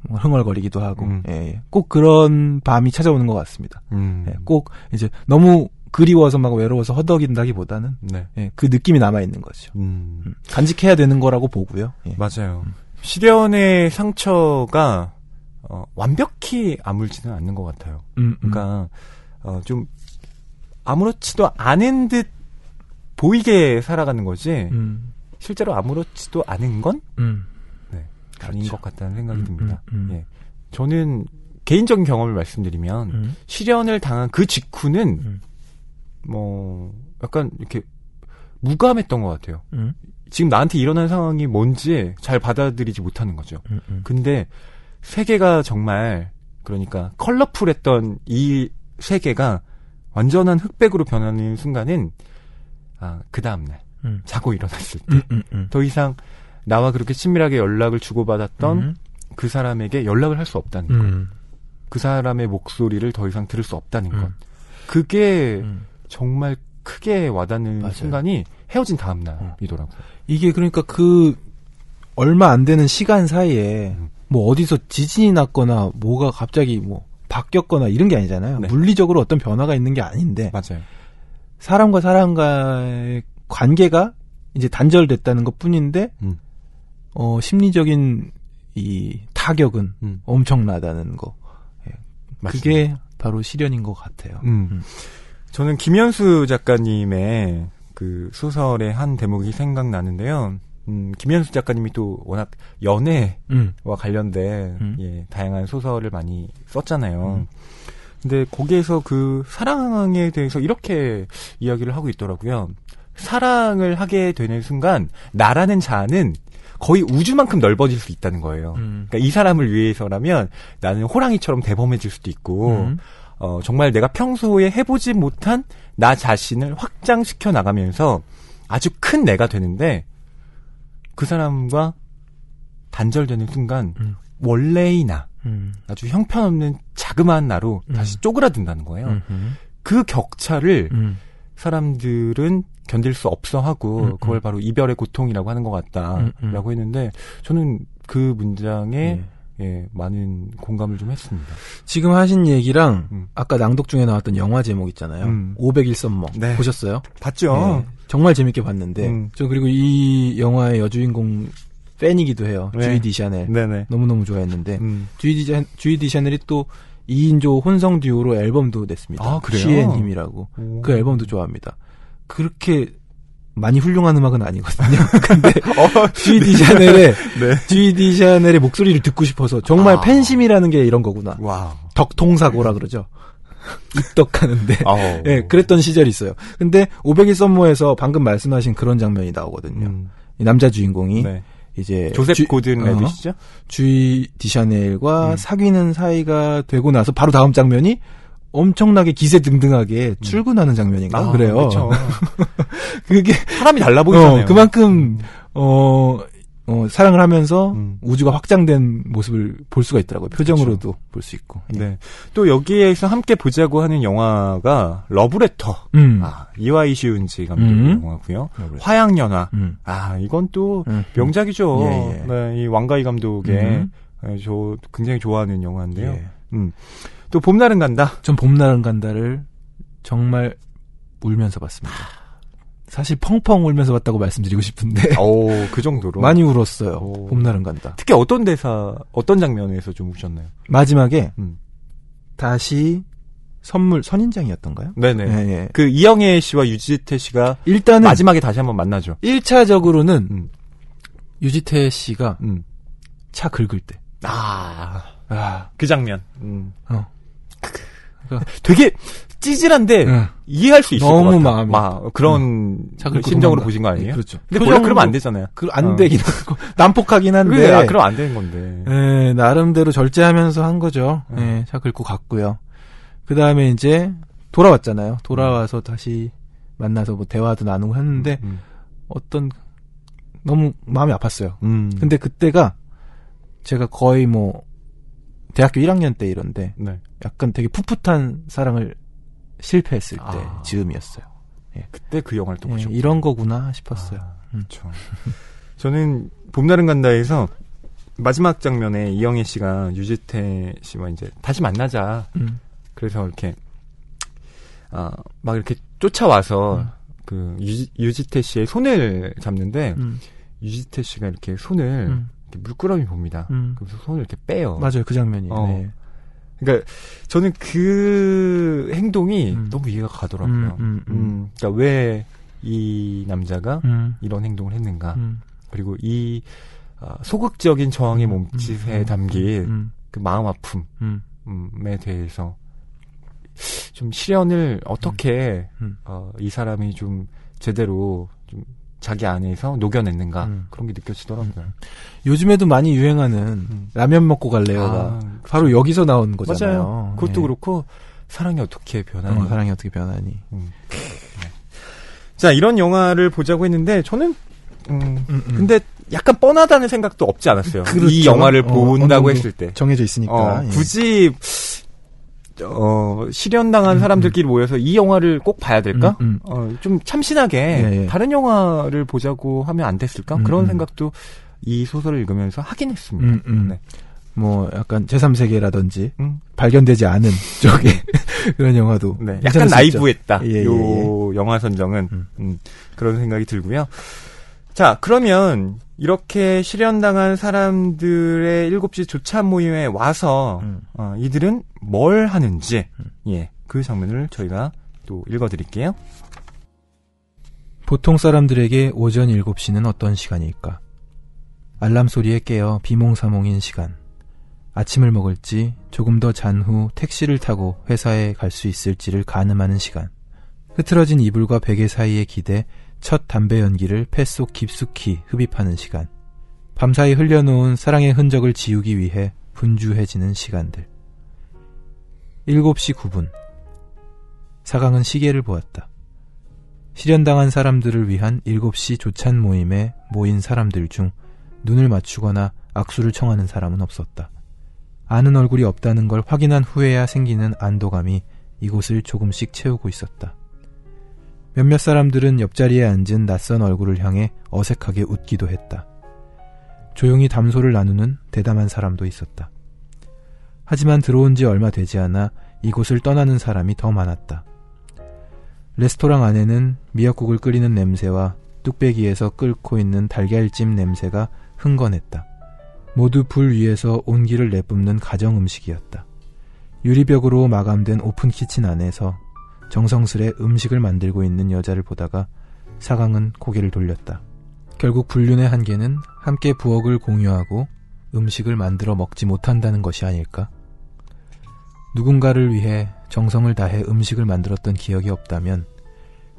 흥얼거리기도 하고. 예. 꼭 그런 밤이 찾아오는 것 같습니다. 예. 꼭 이제 너무 그리워서 막 외로워서 허덕인다기보다는 네. 예, 그 느낌이 남아있는 거죠. 간직해야 되는 거라고 보고요. 예. 맞아요. 실연의 상처가 완벽히 아물지는 않는 것 같아요. 그러니까 좀 아무렇지도 않은 듯 보이게 살아가는 거지 실제로 아무렇지도 않은 건 네, 아닌 그렇죠. 것 같다는 생각이 듭니다. 예. 저는 개인적인 경험을 말씀드리면 실연을 당한 그 직후는 뭐 약간 이렇게 무감했던 것 같아요. 지금 나한테 일어난 상황이 뭔지 잘 받아들이지 못하는 거죠. 근데 세계가 정말 그러니까 컬러풀했던 이 세계가 완전한 흑백으로 변하는 순간은 그 다음날 자고 일어났을 때 더 이상 나와 그렇게 친밀하게 연락을 주고받았던 그 사람에게 연락을 할 수 없다는 것. 그 사람의 목소리를 더 이상 들을 수 없다는 것. 그게 정말 크게 와닿는 맞아요. 순간이 헤어진 다음 날이더라고요. 이게 그러니까 그 얼마 안 되는 시간 사이에 뭐 어디서 지진이 났거나 뭐가 갑자기 뭐 바뀌었거나 이런 게 아니잖아요. 네. 물리적으로 어떤 변화가 있는 게 아닌데 맞아요. 사람과 사람과의 관계가 이제 단절됐다는 것 뿐인데 심리적인 이 타격은 엄청나다는 거. 예. 그게 바로 실연인 것 같아요. 저는 김현수 작가님의 그 소설의 한 대목이 생각나는데요. 김현수 작가님이 또 워낙 연애와 관련된 예, 다양한 소설을 많이 썼잖아요. 근데 거기에서 그 사랑에 대해서 이렇게 이야기를 하고 있더라고요. 사랑을 하게 되는 순간 나라는 자아는 거의 우주만큼 넓어질 수 있다는 거예요. 그러니까 이 사람을 위해서라면 나는 호랑이처럼 대범해질 수도 있고 정말 내가 평소에 해보지 못한 나 자신을 확장시켜 나가면서 아주 큰 내가 되는데 그 사람과 단절되는 순간 원래의 나, 아주 형편없는 자그마한 나로 다시 쪼그라든다는 거예요. 그 격차를 사람들은 견딜 수 없어 하고 그걸 바로 이별의 고통이라고 하는 것 같다라고 했는데 저는 그 문장에 예, 많은 공감을 좀 했습니다. 지금 하신 얘기랑 아까 낭독 중에 나왔던 영화 제목 있잖아요. 500일 썸머. 네. 보셨어요? 봤죠. 네, 정말 재밌게 봤는데 저 그리고 이 영화의 여주인공 팬이기도 해요. 네. 주이 디샤넬. 네네. 너무너무 좋아했는데 주이 디샤넬이 또 2인조 혼성 듀오로 앨범도 냈습니다. 아, 그래요? 시앤 힘이라고. 그 앨범도 좋아합니다. 그렇게 많이 훌륭한 음악은 아니거든요. 근데 주이 디샤넬의 목소리를 듣고 싶어서 정말 팬심이라는 게 이런 거구나. 와. 덕통사고라 그러죠. 입덕하는데. 예, 그랬던 시절이 있어요. 근데 500일 썸머에서 방금 말씀하신 그런 장면이 나오거든요. 이 남자 주인공이 네. 이제 조셉 고든 레빗이죠? 주이 디샤넬과 사귀는 사이가 되고 나서 바로 다음 장면이 엄청나게 기세등등하게 출근하는 장면인가 그래요. 그렇죠. 그게 사람이 달라 보이잖아요. 그만큼 사랑을 하면서 우주가 확장된 모습을 볼 수가 있더라고요. 표정으로도 그렇죠. 볼 수 있고. 네. 또 여기에서 함께 보자고 하는 영화가 러브레터. 이와이 시운지 감독의 영화고요. 화양연화. 이건 또 명작이죠. 예. 네, 이 왕가희 감독의 저 굉장히 좋아하는 영화인데요. 예. 또 봄날은 간다. 전 봄날은 간다를 정말 울면서 봤습니다. 사실 펑펑 울면서 봤다고 말씀드리고 싶은데. 그 정도로. 많이 울었어요. 봄날은 간다. 특히 어떤 장면에서 좀 우셨나요? 마지막에 다시 선인장이었던가요? 네네. 예. 그 이영애 씨와 유지태 씨가 일단은 마지막에 다시 한번 만나죠. 1차적으로는 유지태 씨가 차 긁을 때. 그 장면. 되게 찌질한데 이해할 수 있을 것 같아요. 너무 마음이 그런 심정으로 보신 거 아니에요? 그렇죠. 근데 원래 그러면 안 되잖아요. 안 되긴 하고 난폭하긴 한데. 그럼 안 되는 건데. 예, 나름대로 절제하면서 한 거죠. 예, 차 긁고 갔고요. 그 다음에 이제 돌아왔잖아요. 돌아와서 다시 만나서 뭐 대화도 나누고 했는데 너무 마음이 아팠어요. 근데 그때가 제가 거의 뭐 대학교 1학년 때 이런데 약간 되게 풋풋한 사랑을 실패했을 때 즈음이었어요. 예. 그때 그 영화를 또 보셨고 이런 거구나 싶었어요. 그렇죠. 저는 봄날은 간다에서 마지막 장면에 이영애 씨가 유지태 씨와 이제 다시 만나자. 그래서 이렇게 막 이렇게 쫓아와서 그 유지태 씨의 손을 잡는데 유지태 씨가 이렇게 손을 이렇게 물끄러미 봅니다. 그래서 손을 이렇게 빼요. 맞아요, 그 장면이에요. 네. 그러니까 저는 그 행동이 너무 이해가 가더라고요. 그러니까 왜 이 남자가 이런 행동을 했는가? 그리고 이 소극적인 저항의 몸짓에 담긴 그 마음 아픔에 대해서 좀 실현을 어떻게 이 사람이 좀 제대로 좀 자기 안에서 녹여냈는가 그런 게 느껴지더라고요. 요즘에도 많이 유행하는 라면 먹고 갈래요가 바로 여기서 나온 거잖아요. 맞아요. 그것도 그렇고 사랑이 어떻게 변하니. 사랑이 어떻게 변하니. 자, 이런 영화를 보자고 했는데 저는 근데 약간 뻔하다는 생각도 없지 않았어요. 그렇죠. 이 영화를 본다고 했을 때. 정해져 있으니까. 굳이 실현당한 사람들끼리 모여서 이 영화를 꼭 봐야 될까? 좀 참신하게 다른 영화를 보자고 하면 안 됐을까? 그런 생각도 이 소설을 읽으면서 하긴 했습니다. 네. 뭐 약간 제3세계라든지 발견되지 않은 쪽의 그런 영화도 약간 나이브했다. 요 영화 선정은 그런 생각이 들고요. 자, 그러면 이렇게 실현당한 사람들의 7시 조찬 모임에 와서 이들은 뭘 하는지 그 장면을 저희가 또 읽어드릴게요. 보통 사람들에게 오전 7시는 어떤 시간일까? 알람 소리에 깨어 비몽사몽인 시간. 아침을 먹을지 조금 더 잔 후 택시를 타고 회사에 갈 수 있을지를 가늠하는 시간. 흐트러진 이불과 베개 사이에 기대 첫 담배 연기를 폐 속 깊숙이 흡입하는 시간. 밤사이 흘려놓은 사랑의 흔적을 지우기 위해 분주해지는 시간들. 7시 9분. 사강은 시계를 보았다. 실현당한 사람들을 위한 7시 조찬 모임에 모인 사람들 중 눈을 맞추거나 악수를 청하는 사람은 없었다. 아는 얼굴이 없다는 걸 확인한 후에야 생기는 안도감이 이곳을 조금씩 채우고 있었다. 몇몇 사람들은 옆자리에 앉은 낯선 얼굴을 향해 어색하게 웃기도 했다. 조용히 담소를 나누는 대담한 사람도 있었다. 하지만 들어온 지 얼마 되지 않아 이곳을 떠나는 사람이 더 많았다. 레스토랑 안에는 미역국을 끓이는 냄새와 뚝배기에서 끓고 있는 달걀찜 냄새가 흥건했다. 모두 불 위에서 온기를 내뿜는 가정 음식이었다. 유리벽으로 마감된 오픈 키친 안에서 정성스레 음식을 만들고 있는 여자를 보다가 사강은 고개를 돌렸다. 결국 불륜의 한계는 함께 부엌을 공유하고 음식을 만들어 먹지 못한다는 것이 아닐까? 누군가를 위해 정성을 다해 음식을 만들었던 기억이 없다면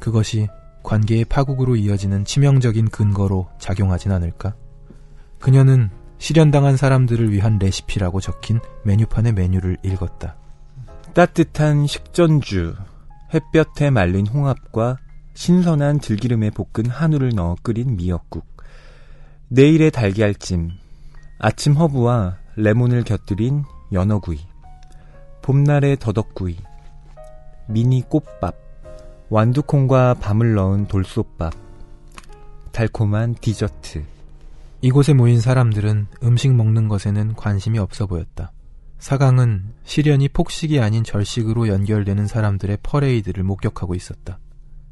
그것이 관계의 파국으로 이어지는 치명적인 근거로 작용하진 않을까? 그녀는 실연당한 사람들을 위한 레시피라고 적힌 메뉴판의 메뉴를 읽었다. 따뜻한 식전주, 햇볕에 말린 홍합과 신선한 들기름에 볶은 한우를 넣어 끓인 미역국, 내일의 달걀찜, 아침 허브와 레몬을 곁들인 연어구이, 봄날의 더덕구이, 미니 꽃밥, 완두콩과 밤을 넣은 돌솥밥, 달콤한 디저트. 이곳에 모인 사람들은 음식 먹는 것에는 관심이 없어 보였다. 사강은 실연이 폭식이 아닌 절식으로 연결되는 사람들의 퍼레이드를 목격하고 있었다.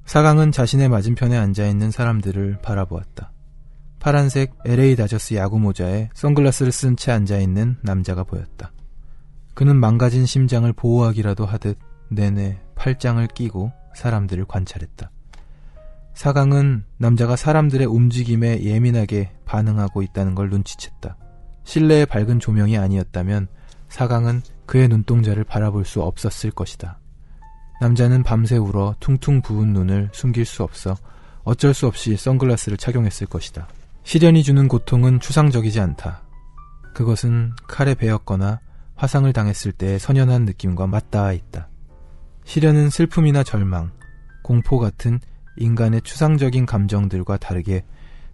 사강은 자신의 맞은편에 앉아있는 사람들을 바라보았다. 파란색 LA 다저스 야구 모자에 선글라스를 쓴 채 앉아있는 남자가 보였다. 그는 망가진 심장을 보호하기라도 하듯 내내 팔짱을 끼고 사람들을 관찰했다. 사강은 남자가 사람들의 움직임에 예민하게 반응하고 있다는 걸 눈치챘다. 실내의 밝은 조명이 아니었다면 사강은 그의 눈동자를 바라볼 수 없었을 것이다. 남자는 밤새 울어 퉁퉁 부은 눈을 숨길 수 없어 어쩔 수 없이 선글라스를 착용했을 것이다. 시련이 주는 고통은 추상적이지 않다. 그것은 칼에 베었거나 화상을 당했을 때의 선연한 느낌과 맞닿아 있다. 시련은 슬픔이나 절망, 공포 같은 인간의 추상적인 감정들과 다르게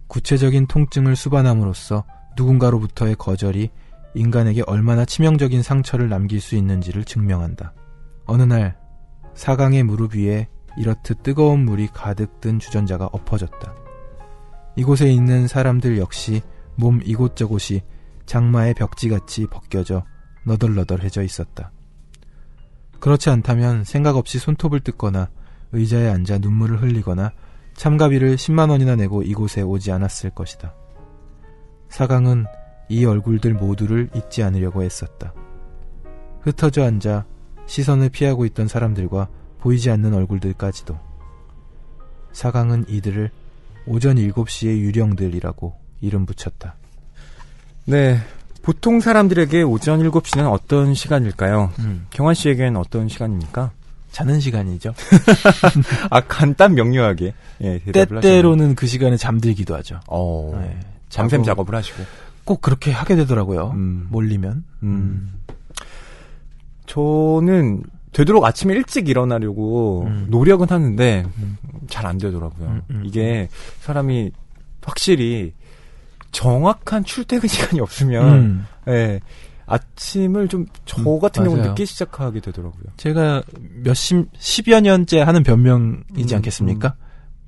구체적인 통증을 수반함으로써 누군가로부터의 거절이 인간에게 얼마나 치명적인 상처를 남길 수 있는지를 증명한다. 어느 날 사강의 무릎 위에 이렇듯 뜨거운 물이 가득 든 주전자가 엎어졌다. 이곳에 있는 사람들 역시 몸 이곳저곳이 장마의 벽지같이 벗겨져 너덜너덜해져 있었다. 그렇지 않다면 생각 없이 손톱을 뜯거나 의자에 앉아 눈물을 흘리거나 참가비를 10만 원이나 내고 이곳에 오지 않았을 것이다. 사강은 이 얼굴들 모두를 잊지 않으려고 애썼다. 흩어져 앉아 시선을 피하고 있던 사람들과 보이지 않는 얼굴들까지도. 사강은 이들을 오전 7시의 유령들이라고 이름 붙였다. 네, 보통 사람들에게 오전 7시는 어떤 시간일까요? 경환 씨에게는 어떤 시간입니까? 자는 시간이죠. 아, 간단 명료하게. 예, 때때로는 그 시간에 잠들기도 하죠. 네, 잠샘 작업을 하시고. 꼭 그렇게 하게 되더라고요. 몰리면. 저는 되도록 아침에 일찍 일어나려고 노력은 하는데 잘 안 되더라고요. 이게 사람이 확실히 정확한 출퇴근 시간이 없으면 예, 아침을 좀 저 같은 경우는 늦게 시작하게 되더라고요. 제가 10여 년째 하는 변명이지 않겠습니까?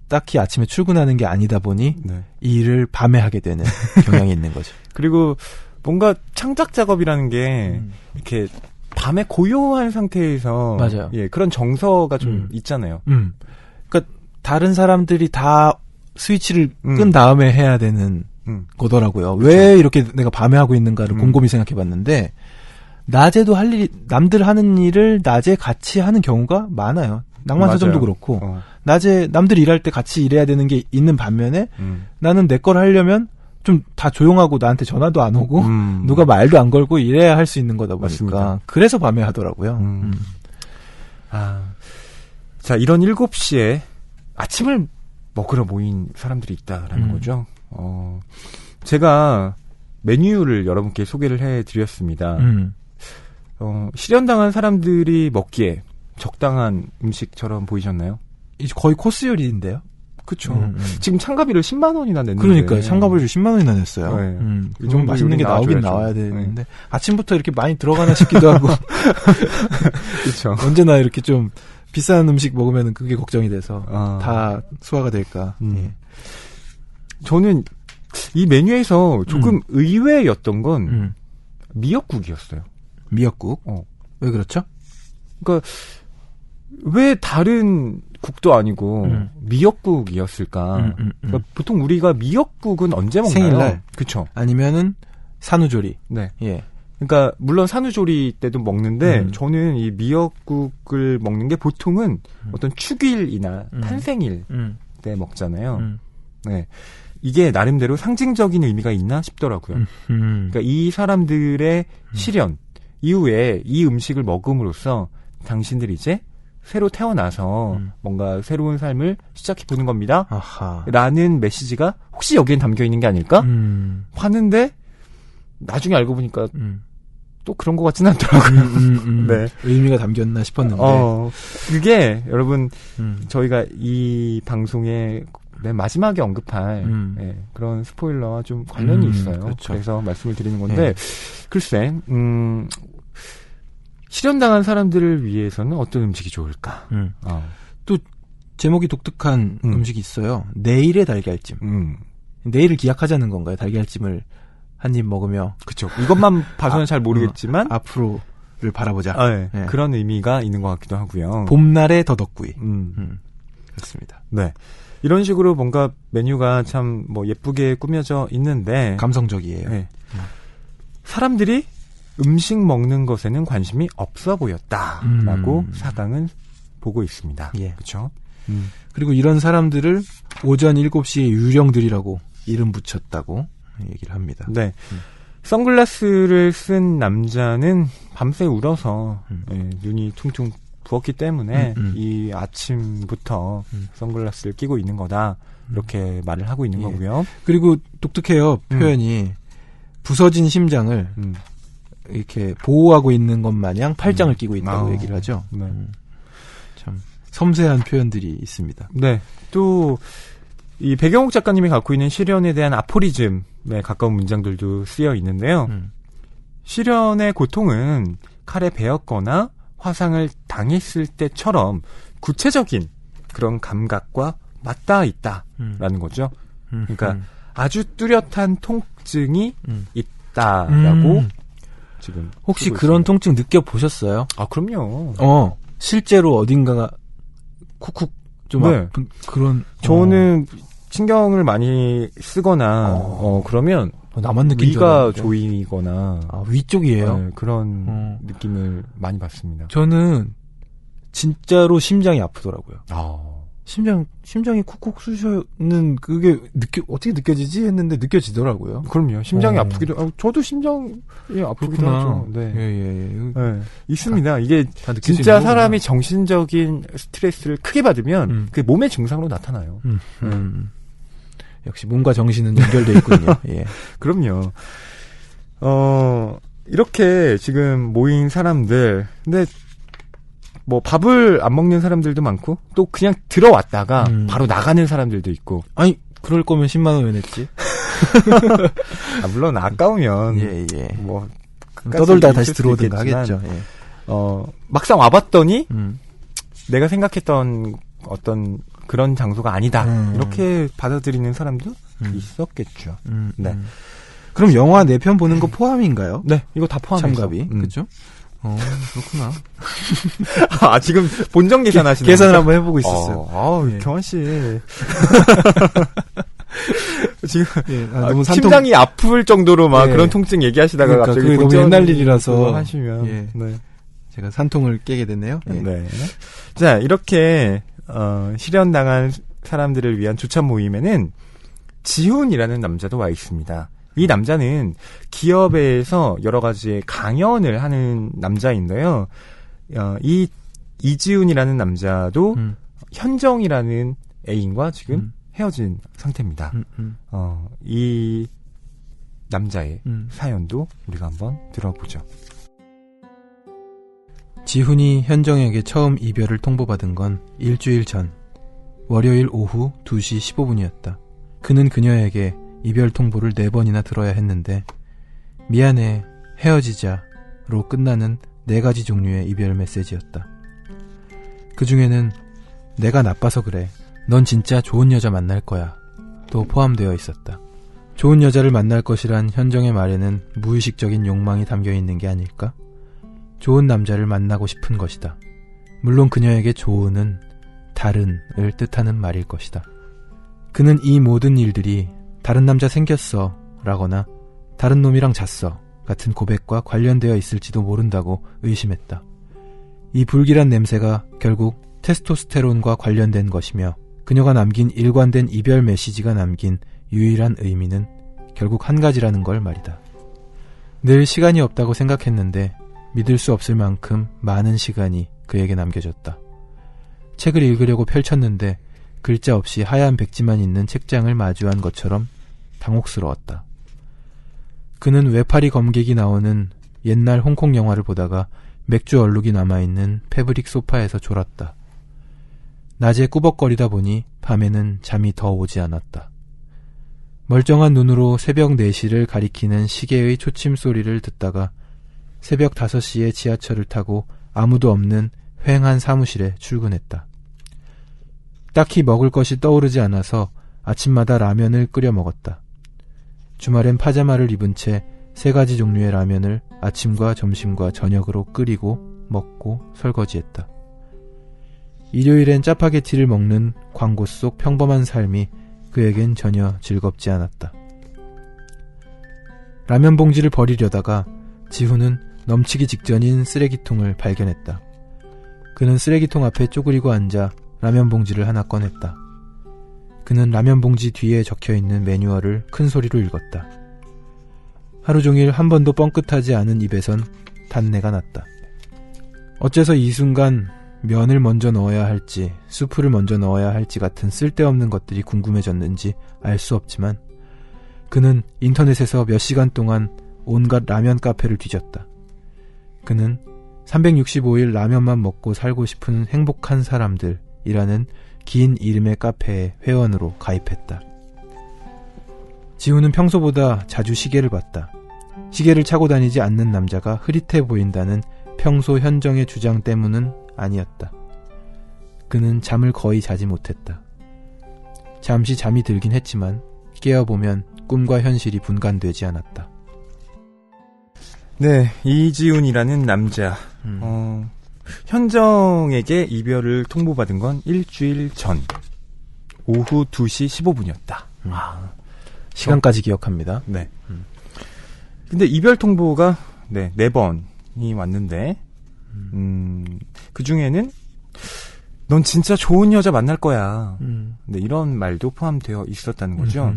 딱히 아침에 출근하는 게 아니다 보니 네. 이 일을 밤에 하게 되는 경향이 있는 거죠. 그리고 뭔가 창작 작업이라는 게 이렇게 밤에 고요한 상태에서 맞아요. 예, 그런 정서가 좀 있잖아요. 그러니까 다른 사람들이 다 스위치를 끈 다음에 해야 되는 거더라고요. 그렇죠. 왜 이렇게 내가 밤에 하고 있는가를 곰곰이 생각해봤는데 낮에도 할 일이 남들 하는 일을 낮에 같이 하는 경우가 많아요. 낭만서점도 그렇고 낮에 남들 일할 때 같이 일해야 되는 게 있는 반면에 나는 내 걸 하려면 좀 다 조용하고 나한테 전화도 안 오고 누가 말도 안 걸고 일해야 할 수 있는 거다 보니까 맞습니다. 그래서 밤에 하더라고요. 자, 이런 7시에 아침을 먹으러 모인 사람들이 있다라는 거죠. 제가 메뉴를 여러분께 소개를 해드렸습니다. 실현당한 사람들이 먹기에 적당한 음식처럼 보이셨나요? 이제 거의 코스 요리인데요. 그렇죠. 지금 참가비를 10만 원이나 냈는데. 그러니까요. 참가비를 10만 원이나 냈어요. 네. 좀 맛있는 게 나오긴 나와야 되는데 아침부터 이렇게 많이 들어가나 싶기도 하고. 그렇죠. 언제나 이렇게 좀 비싼 음식 먹으면 그게 걱정이 돼서 다 소화가 될까. 예. 저는 이 메뉴에서 조금 의외였던 건 미역국이었어요. 미역국? 왜 그렇죠? 그러니까 왜 다른 국도 아니고 미역국이었을까? 그러니까 보통 우리가 미역국은 언제 먹나요? 생일날. 그렇죠. 아니면은 산후조리. 네. 예. 그러니까 물론 산후조리 때도 먹는데 저는 이 미역국을 먹는 게 보통은 어떤 축일이나 탄생일 때 먹잖아요. 네. 이게 나름대로 상징적인 의미가 있나 싶더라고요. 그러니까 이 사람들의 시련 이후에 이 음식을 먹음으로써 당신들 이제 새로 태어나서 뭔가 새로운 삶을 시작해보는 겁니다. 아하. 라는 메시지가 혹시 여기엔 담겨있는 게 아닐까? 하는데 나중에 알고 보니까 또 그런 것 같진 않더라고요. 네. 의미가 담겼나 싶었는데. 그게 여러분 저희가 이 방송의 맨 마지막에 언급할 그런 스포일러와 좀 관련이 있어요. 그렇죠. 그래서 말씀을 드리는 건데 글쎄 실현당한 사람들을 위해서는 어떤 음식이 좋을까? 또 제목이 독특한 음식이 있어요. 내일의 달걀찜. 내일을 기약하자는 건가요? 달걀찜을 한 입 먹으며. 그렇죠. 이것만 봐서는 잘 모르겠지만 앞으로를 바라보자. 네. 그런 의미가 있는 것 같기도 하고요. 봄날의 더덕구이. 그렇습니다. 네. 이런 식으로 뭔가 메뉴가 참 뭐 예쁘게 꾸며져 있는데 감성적이에요. 네. 사람들이 음식 먹는 것에는 관심이 없어 보였다라고 사당은 보고 있습니다. 예. 그렇죠? 그리고 이런 사람들을 오전 7시에 유령들이라고 이름 붙였다고 얘기를 합니다. 네. 선글라스를 쓴 남자는 밤새 울어서 눈이 퉁퉁 부었기 때문에 이 아침부터 선글라스를 끼고 있는 거다. 이렇게 말을 하고 있는 거고요. 그리고 독특해요. 표현이 부서진 심장을 이렇게 보호하고 있는 것 마냥 팔짱을 끼고 있다고 얘기를 하죠. 네. 참 섬세한 표현들이 있습니다. 네. 또 이 배경옥 작가님이 갖고 있는 시련에 대한 아포리즘에 가까운 문장들도 쓰여 있는데요. 시련의 고통은 칼에 베었거나 화상을 당했을 때처럼 구체적인 그런 감각과 맞닿아 있다라는 거죠. 그러니까 아주 뚜렷한 통증이 있다라고 지금 혹시 그런 통증 느껴보셨어요? 아, 그럼요. 실제로 어딘가가 쿡쿡 좀 네. 아픈 그런. 저는 신경을 많이 쓰거나 그러면 나만 느낀 위가 조이거나 위쪽이에요. 네, 그런 느낌을 많이 받습니다. 저는 진짜로 심장이 아프더라고요. 심장이 쿡쿡 쑤셔는 그게 어떻게 느껴지지 했는데 느껴지더라고요. 그럼요. 심장이 아프기도 저도 심장이 아프기도 하죠. 네. 예. 있습니다. 이게 진짜 사람이 정신적인 스트레스를 크게 받으면 그게 몸의 증상으로 나타나요. 역시 몸과 정신은 연결돼 있군요. 예. 그럼요. 이렇게 지금 모인 사람들, 근데 뭐 밥을 안 먹는 사람들도 많고 또 그냥 들어왔다가 바로 나가는 사람들도 있고. 아니 그럴 거면 10만 원 왜 냈지? 물론 아까우면 뭐 떠돌다가 다시 들어오든가 하겠죠. 예. 막상 와봤더니 내가 생각했던 어떤 그런 장소가 아니다. 이렇게 받아들이는 사람도 있었겠죠. 네. 그럼 영화 4편 보는 거 포함인가요? 네, 이거 다 포함해서. 참가비. 그렇죠? 그렇구나. 지금 본정 계산하시는 계산을 한번 해보고 있었어요. 경환 씨. 지금 너무 심장이 아플 정도로 막 그런 통증 얘기하시다가 그러니까 갑자기 너무 옛날 일이라서 하시면 네. 제가 산통을 깨게 됐네요. 네. 자, 이렇게 실현당한 사람들을 위한 조찬 모임에는 지훈이라는 남자도 와 있습니다. 이 남자는 기업에서 여러 가지 강연을 하는 남자인데요. 이지훈이라는 남자도 현정이라는 애인과 지금 헤어진 상태입니다. 이 남자의 사연도 우리가 한번 들어보죠. 지훈이 현정에게 처음 이별을 통보받은 건 일주일 전 월요일 오후 2시 15분이었다. 그는 그녀에게 이별 통보를 4번이나 들어야 했는데 미안해, 헤어지자로 끝나는 4가지 종류의 이별 메시지였다. 그 중에는 내가 나빠서 그래, 넌 진짜 좋은 여자 만날 거야 또 포함되어 있었다. 좋은 여자를 만날 것이란 현정의 말에는 무의식적인 욕망이 담겨있는 게 아닐까? 좋은 남자를 만나고 싶은 것이다. 물론 그녀에게 좋은은 다른을 뜻하는 말일 것이다. 그는 이 모든 일들이 다른 남자 생겼어 라거나 다른 놈이랑 잤어 같은 고백과 관련되어 있을지도 모른다고 의심했다. 이 불길한 냄새가 결국 테스토스테론과 관련된 것이며 그녀가 남긴 일관된 이별 메시지가 남긴 유일한 의미는 결국 한 가지라는 걸 말이다. 늘 시간이 없다고 생각했는데 믿을 수 없을 만큼 많은 시간이 그에게 남겨졌다. 책을 읽으려고 펼쳤는데 글자 없이 하얀 백지만 있는 책장을 마주한 것처럼 당혹스러웠다. 그는 외파리 검객이 나오는 옛날 홍콩 영화를 보다가 맥주 얼룩이 남아있는 패브릭 소파에서 졸았다. 낮에 꾸벅거리다 보니 밤에는 잠이 더 오지 않았다. 멀쩡한 눈으로 새벽 4시를 가리키는 시계의 초침 소리를 듣다가 새벽 5시에 지하철을 타고 아무도 없는 휑한 사무실에 출근했다. 딱히 먹을 것이 떠오르지 않아서 아침마다 라면을 끓여 먹었다. 주말엔 파자마를 입은 채 3가지 종류의 라면을 아침과 점심과 저녁으로 끓이고 먹고 설거지했다. 일요일엔 짜파게티를 먹는 광고 속 평범한 삶이 그에겐 전혀 즐겁지 않았다. 라면 봉지를 버리려다가 지훈은 넘치기 직전인 쓰레기통을 발견했다. 그는 쓰레기통 앞에 쪼그리고 앉아 라면 봉지를 하나 꺼냈다. 그는 라면 봉지 뒤에 적혀있는 매뉴얼을 큰 소리로 읽었다. 하루 종일 한 번도 뻥끗하지 않은 입에선 단내가 났다. 어째서 이 순간 면을 먼저 넣어야 할지 수프를 먼저 넣어야 할지 같은 쓸데없는 것들이 궁금해졌는지 알 수 없지만 그는 인터넷에서 몇 시간 동안 온갖 라면 카페를 뒤졌다. 그는 365일 라면만 먹고 살고 싶은 행복한 사람들이라는 긴 이름의 카페에 회원으로 가입했다. 지훈은 평소보다 자주 시계를 봤다. 시계를 차고 다니지 않는 남자가 흐릿해 보인다는 평소 현정의 주장 때문은 아니었다. 그는 잠을 거의 자지 못했다. 잠시 잠이 들긴 했지만 깨어보면 꿈과 현실이 분간되지 않았다. 네, 이지훈이라는 남자. 현정에게 이별을 통보받은 건 일주일 전 오후 2시 15분이었다. 시간까지 기억합니다. 네. 근데 이별 통보가 4번이 왔는데 그 중에는 넌 진짜 좋은 여자 만날 거야. 네, 이런 말도 포함되어 있었다는 거죠.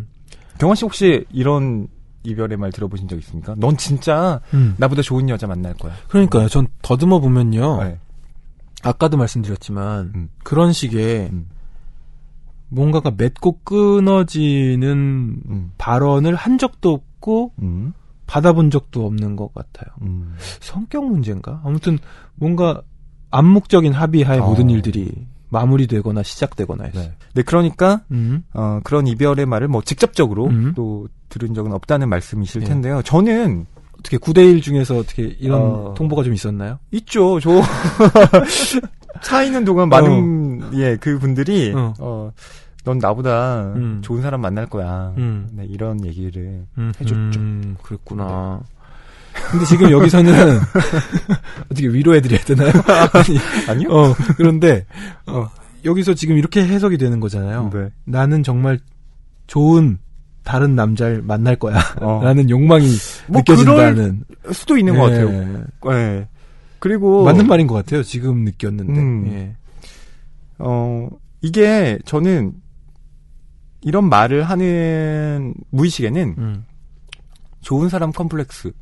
경환 씨 혹시 이런 이별의 말 들어보신 적 있습니까? 넌 진짜 나보다 좋은 여자 만날 거야. 그러니까요. 전 더듬어 보면요. 네. 아까도 말씀드렸지만 그런 식의 뭔가가 맺고 끊어지는 발언을 한 적도 없고 받아본 적도 없는 것 같아요. 성격 문제인가? 아무튼 뭔가 암묵적인 합의하에 모든 일들이 마무리되거나 시작되거나 했어요. 네, 그러니까 그런 이별의 말을 뭐 직접적으로 또 들은 적은 없다는 말씀이실 텐데요. 저는 어떻게 9대1 중에서 어떻게 이런 통보가 좀 있었나요? 있죠. 저 차 있는 동안 많은 그 분들이 넌 나보다 좋은 사람 만날 거야. 네, 이런 얘기를 해줬죠. 그랬구나. 근데 지금 여기서는 어떻게 위로해드려야 되나요? 아니요. 그런데 여기서 지금 이렇게 해석이 되는 거잖아요. 네. 나는 정말 좋은 다른 남자를 만날 거야. 라는 욕망이 뭐 느껴진다는. 그럴 수도 있는 것 같아요. 네. 그리고 맞는 말인 것 같아요. 지금 느꼈는데. 이게 저는 이런 말을 하는 무의식에는 좋은 사람 컴플렉스도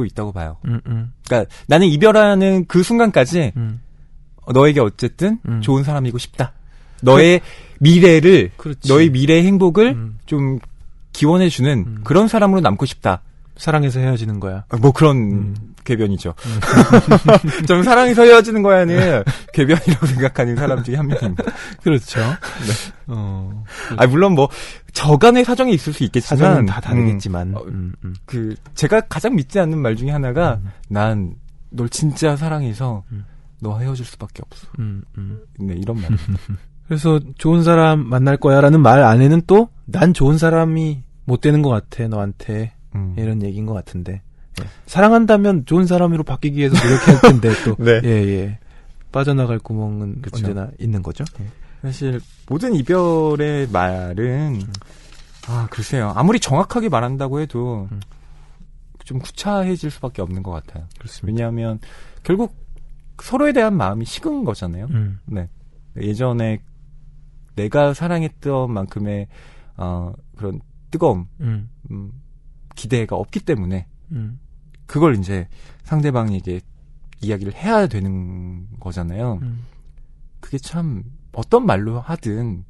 있다고 봐요. 그러니까 나는 이별하는 그 순간까지 너에게 어쨌든 좋은 사람이고 싶다. 너의 미래를, 그렇지. 너의 미래의 행복을 좀 기원해주는 그런 사람으로 남고 싶다. 사랑해서 헤어지는 거야. 뭐 그런 궤변이죠. 좀 사랑해서 헤어지는 거야는 궤변이라고 생각하는 사람 중에 한 명입니다. 그렇죠. 네. 물론 뭐 저간의 사정이 있을 수 있겠지만 사정은 다 다르겠지만 제가 가장 믿지 않는 말 중에 하나가 난 널 진짜 사랑해서 너와 헤어질 수밖에 없어. 네, 이런 말입니다. 그래서 좋은 사람 만날 거야라는 말 안에는 또 난 좋은 사람이 못 되는 것 같아 너한테 이런 얘기인 것 같은데 사랑한다면 좋은 사람으로 바뀌기 위해서 노력해야 할 텐데 또 네. 빠져나갈 구멍은 그쵸. 언제나 있는 거죠. 사실 모든 이별의 말은 글쎄요. 아무리 정확하게 말한다고 해도 좀 구차해질 수밖에 없는 것 같아요. 그렇습니다. 왜냐하면 결국 서로에 대한 마음이 식은 거잖아요. 네. 예전에 내가 사랑했던 만큼의 그런 뜨거움, 기대가 없기 때문에 그걸 이제 상대방에게 이야기를 해야 되는 거잖아요. 그게 참 어떤 말로 하든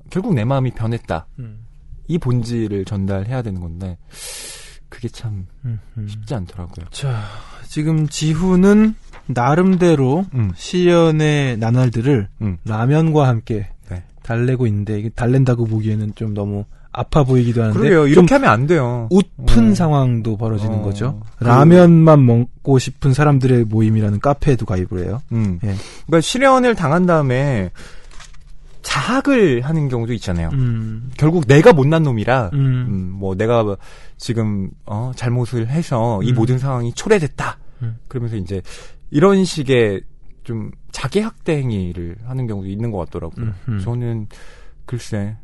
결국 내 마음이 변했다. 이 본질을 전달해야 되는 건데 그게 참 쉽지 않더라고요. 자, 지금 지훈은 나름대로 시련의 나날들을 라면과 함께 네. 달래고 있는데 이게 달랜다고 보기에는 좀 너무 아파 보이기도 하는데 그래요. 이렇게 하면 안 돼요. 웃픈 상황도 벌어지는 거죠. 라면만 먹고 싶은 사람들의 모임이라는 카페에도 가입을 해요. 예. 그러니까 실현을 당한 다음에 자학을 하는 경우도 있잖아요. 결국 내가 못난 놈이라 뭐 내가 지금 잘못을 해서 이 모든 상황이 초래됐다. 그러면서 이제 이런 식의 좀 자기 학대 행위를 하는 경우도 있는 것 같더라고요. 저는 글쎄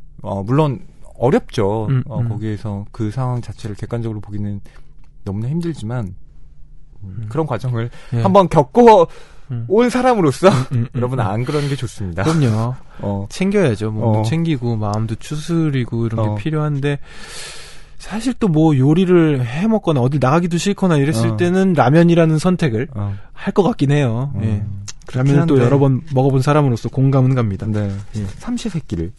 물론 어렵죠. 거기에서 그 상황 자체를 객관적으로 보기는 너무나 힘들지만 그런 과정을 한번 겪고 온 사람으로서 여러분 안 그러는 게 좋습니다. 그럼요. 챙겨야죠. 몸도 챙기고 마음도 추스리고 이런 게 필요한데 사실 또 뭐 요리를 해 먹거나 어딜 나가기도 싫거나 이랬을 때는 라면이라는 선택을 할 것 같긴 해요. 예. 라면을 또 여러 번 먹어본 사람으로서 공감은 갑니다. 네. 예. 삼시세끼를.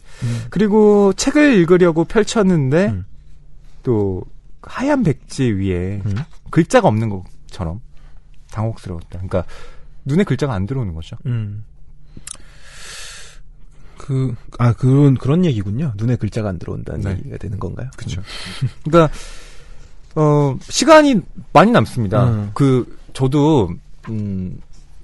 그리고 책을 읽으려고 펼쳤는데 또 하얀 백지 위에 글자가 없는 것처럼 당혹스러웠다. 그러니까 눈에 글자가 안 들어오는 거죠. 그런 얘기군요. 눈에 글자가 안 들어온다는 네. 얘기가 되는 건가요? 그렇죠. 그러니까 시간이 많이 남습니다. 저도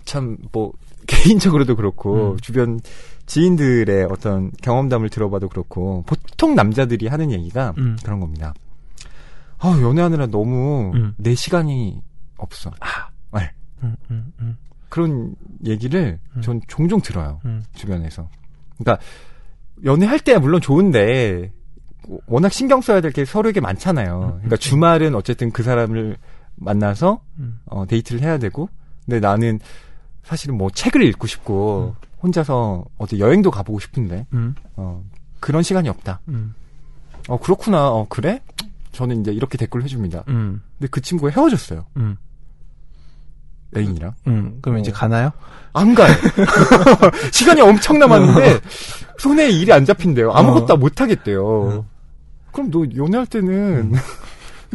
참 뭐 개인적으로도 그렇고 주변 지인들의 어떤 경험담을 들어봐도 그렇고 보통 남자들이 하는 얘기가 그런 겁니다. 연애하느라 너무 내 시간이 없어. 네. 그런 얘기를 전 종종 들어요. 주변에서. 그러니까 연애할 때 물론 좋은데 워낙 신경 써야 될 게 서로에게 많잖아요. 그러니까 주말은 어쨌든 그 사람을 만나서 데이트를 해야 되고 근데 나는 사실은 뭐 책을 읽고 싶고 혼자서 어디 여행도 가보고 싶은데 그런 시간이 없다. 그렇구나. 그래? 저는 이제 이렇게 댓글을 해줍니다. 근데 그 친구가 헤어졌어요. 애인이랑. 그럼 이제 가나요? 안 가요. 시간이 엄청 남았는데 손에 일이 안 잡힌대요. 아무것도 못 하겠대요. 그럼 너 연애할 때는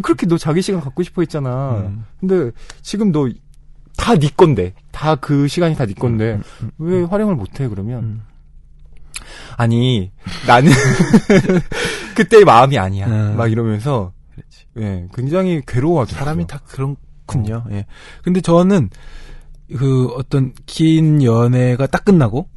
그렇게 너 자기 시간 갖고 싶어 했잖아. 근데 지금 너 다 네 건데. 다 그 시간이 다 네 건데 왜 활용을 못 해 그러면? 아니 나는 그때의 마음이 아니야. 막 이러면서 예, 굉장히 괴로워하더라고요. 사람이 다 그렇군요. 예. 근데 저는 그 어떤 긴 연애가 딱 끝나고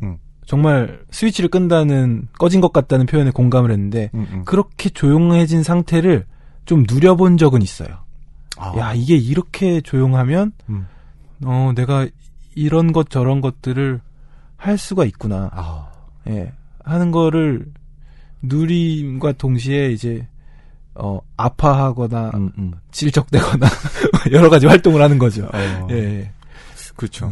정말 스위치를 끈다는 꺼진 것 같다는 표현에 공감을 했는데 그렇게 조용해진 상태를 좀 누려본 적은 있어요. 야, 이게 이렇게 조용하면 내가 이런 것 저런 것들을 할 수가 있구나. 예. 하는 거를 누림과 동시에 이제 아파하거나 질적되거나 여러 가지 활동을 하는 거죠. 예. 그렇죠.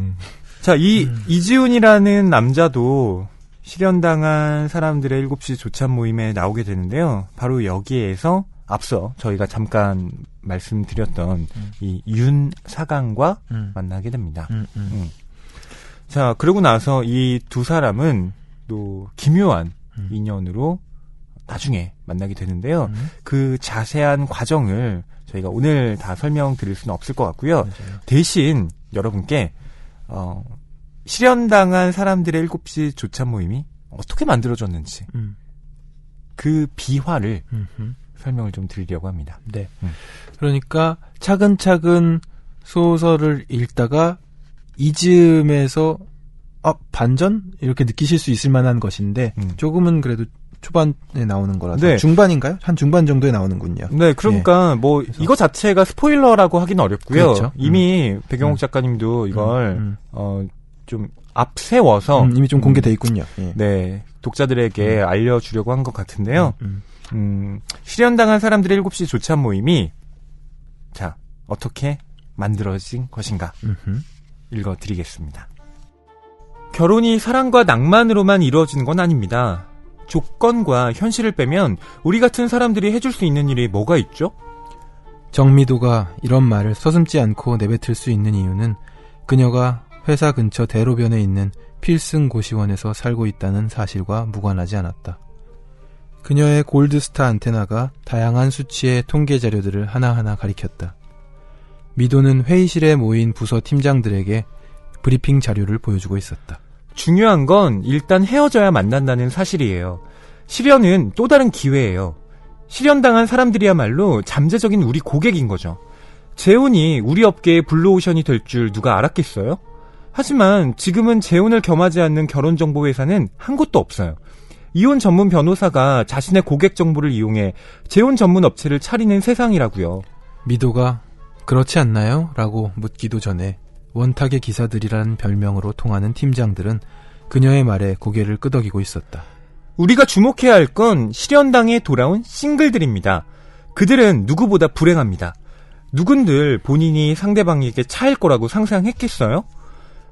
자, 이지훈이라는 남자도 실현당한 사람들의 7시 조찬 모임에 나오게 되는데요. 바로 여기에서 앞서 저희가 잠깐 말씀드렸던 이 윤사강과 만나게 됩니다. 자, 그러고 나서 이 두 사람은 또 기묘한 인연으로 나중에 만나게 되는데요. 그 자세한 과정을 저희가 오늘 다 설명드릴 수는 없을 것 같고요. 맞아요. 대신 여러분께 실현당한 사람들의 7시 조찬 모임이 어떻게 만들어졌는지 그 비화를 설명을 좀 드리려고 합니다. 네. 그러니까 차근차근 소설을 읽다가 이즈음에서 반전? 이렇게 느끼실 수 있을 만한 것인데 조금은 그래도 초반에 나오는 거라서 네. 중반인가요? 한 중반 정도에 나오는군요. 네, 그러니까 뭐 이거 자체가 스포일러라고 하기는 어렵고요. 그렇죠. 이미 백영옥 작가님도 이걸 좀 앞세워서 이미 좀 공개돼 있군요. 예. 네, 독자들에게 알려주려고 한 것 같은데요. 실현당한 사람들의 7시 조찬 모임이 자 어떻게 만들어진 것인가 읽어드리겠습니다. 결혼이 사랑과 낭만으로만 이루어지는 건 아닙니다. 조건과 현실을 빼면 우리 같은 사람들이 해줄 수 있는 일이 뭐가 있죠? 정미도가 이런 말을 서슴지 않고 내뱉을 수 있는 이유는 그녀가 회사 근처 대로변에 있는 필승 고시원에서 살고 있다는 사실과 무관하지 않았다. 그녀의 골드스타 안테나가 다양한 수치의 통계 자료들을 하나하나 가리켰다. 미도는 회의실에 모인 부서 팀장들에게 브리핑 자료를 보여주고 있었다. 중요한 건 일단 헤어져야 만난다는 사실이에요. 실연은 또 다른 기회예요. 실연당한 사람들이야말로 잠재적인 우리 고객인 거죠. 재혼이 우리 업계의 블루오션이 될 줄 누가 알았겠어요? 하지만 지금은 재혼을 겸하지 않는 결혼정보회사는 한 곳도 없어요. 이혼 전문 변호사가 자신의 고객 정보를 이용해 재혼 전문 업체를 차리는 세상이라고요. 미도가 그렇지 않나요? 라고 묻기도 전에 원탁의 기사들이라는 별명으로 통하는 팀장들은 그녀의 말에 고개를 끄덕이고 있었다. 우리가 주목해야 할 건 실연당에 돌아온 싱글들입니다. 그들은 누구보다 불행합니다. 누군들 본인이 상대방에게 차일 거라고 상상했겠어요?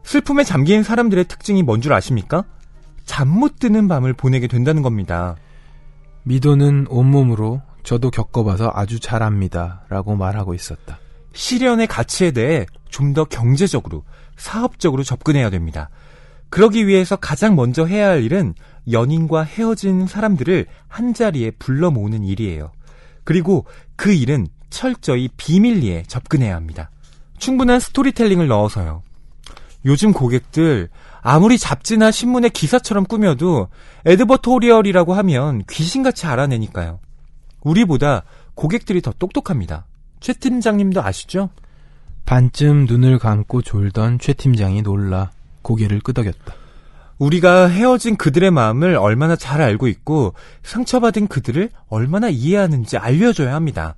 슬픔에 잠긴 사람들의 특징이 뭔 줄 아십니까? 잠 못 드는 밤을 보내게 된다는 겁니다. 미도는 온몸으로 저도 겪어봐서 아주 잘 압니다. 라고 말하고 있었다. 실연의 가치에 대해 좀 더 경제적으로, 사업적으로 접근해야 됩니다. 그러기 위해서 가장 먼저 해야 할 일은 연인과 헤어진 사람들을 한자리에 불러 모으는 일이에요. 그리고 그 일은 철저히 비밀리에 접근해야 합니다. 충분한 스토리텔링을 넣어서요. 요즘 고객들 아무리 잡지나 신문의 기사처럼 꾸며도 에드버토리얼이라고 하면 귀신같이 알아내니까요. 우리보다 고객들이 더 똑똑합니다. 최 팀장님도 아시죠? 반쯤 눈을 감고 졸던 최 팀장이 놀라 고개를 끄덕였다. 우리가 헤어진 그들의 마음을 얼마나 잘 알고 있고 상처받은 그들을 얼마나 이해하는지 알려줘야 합니다.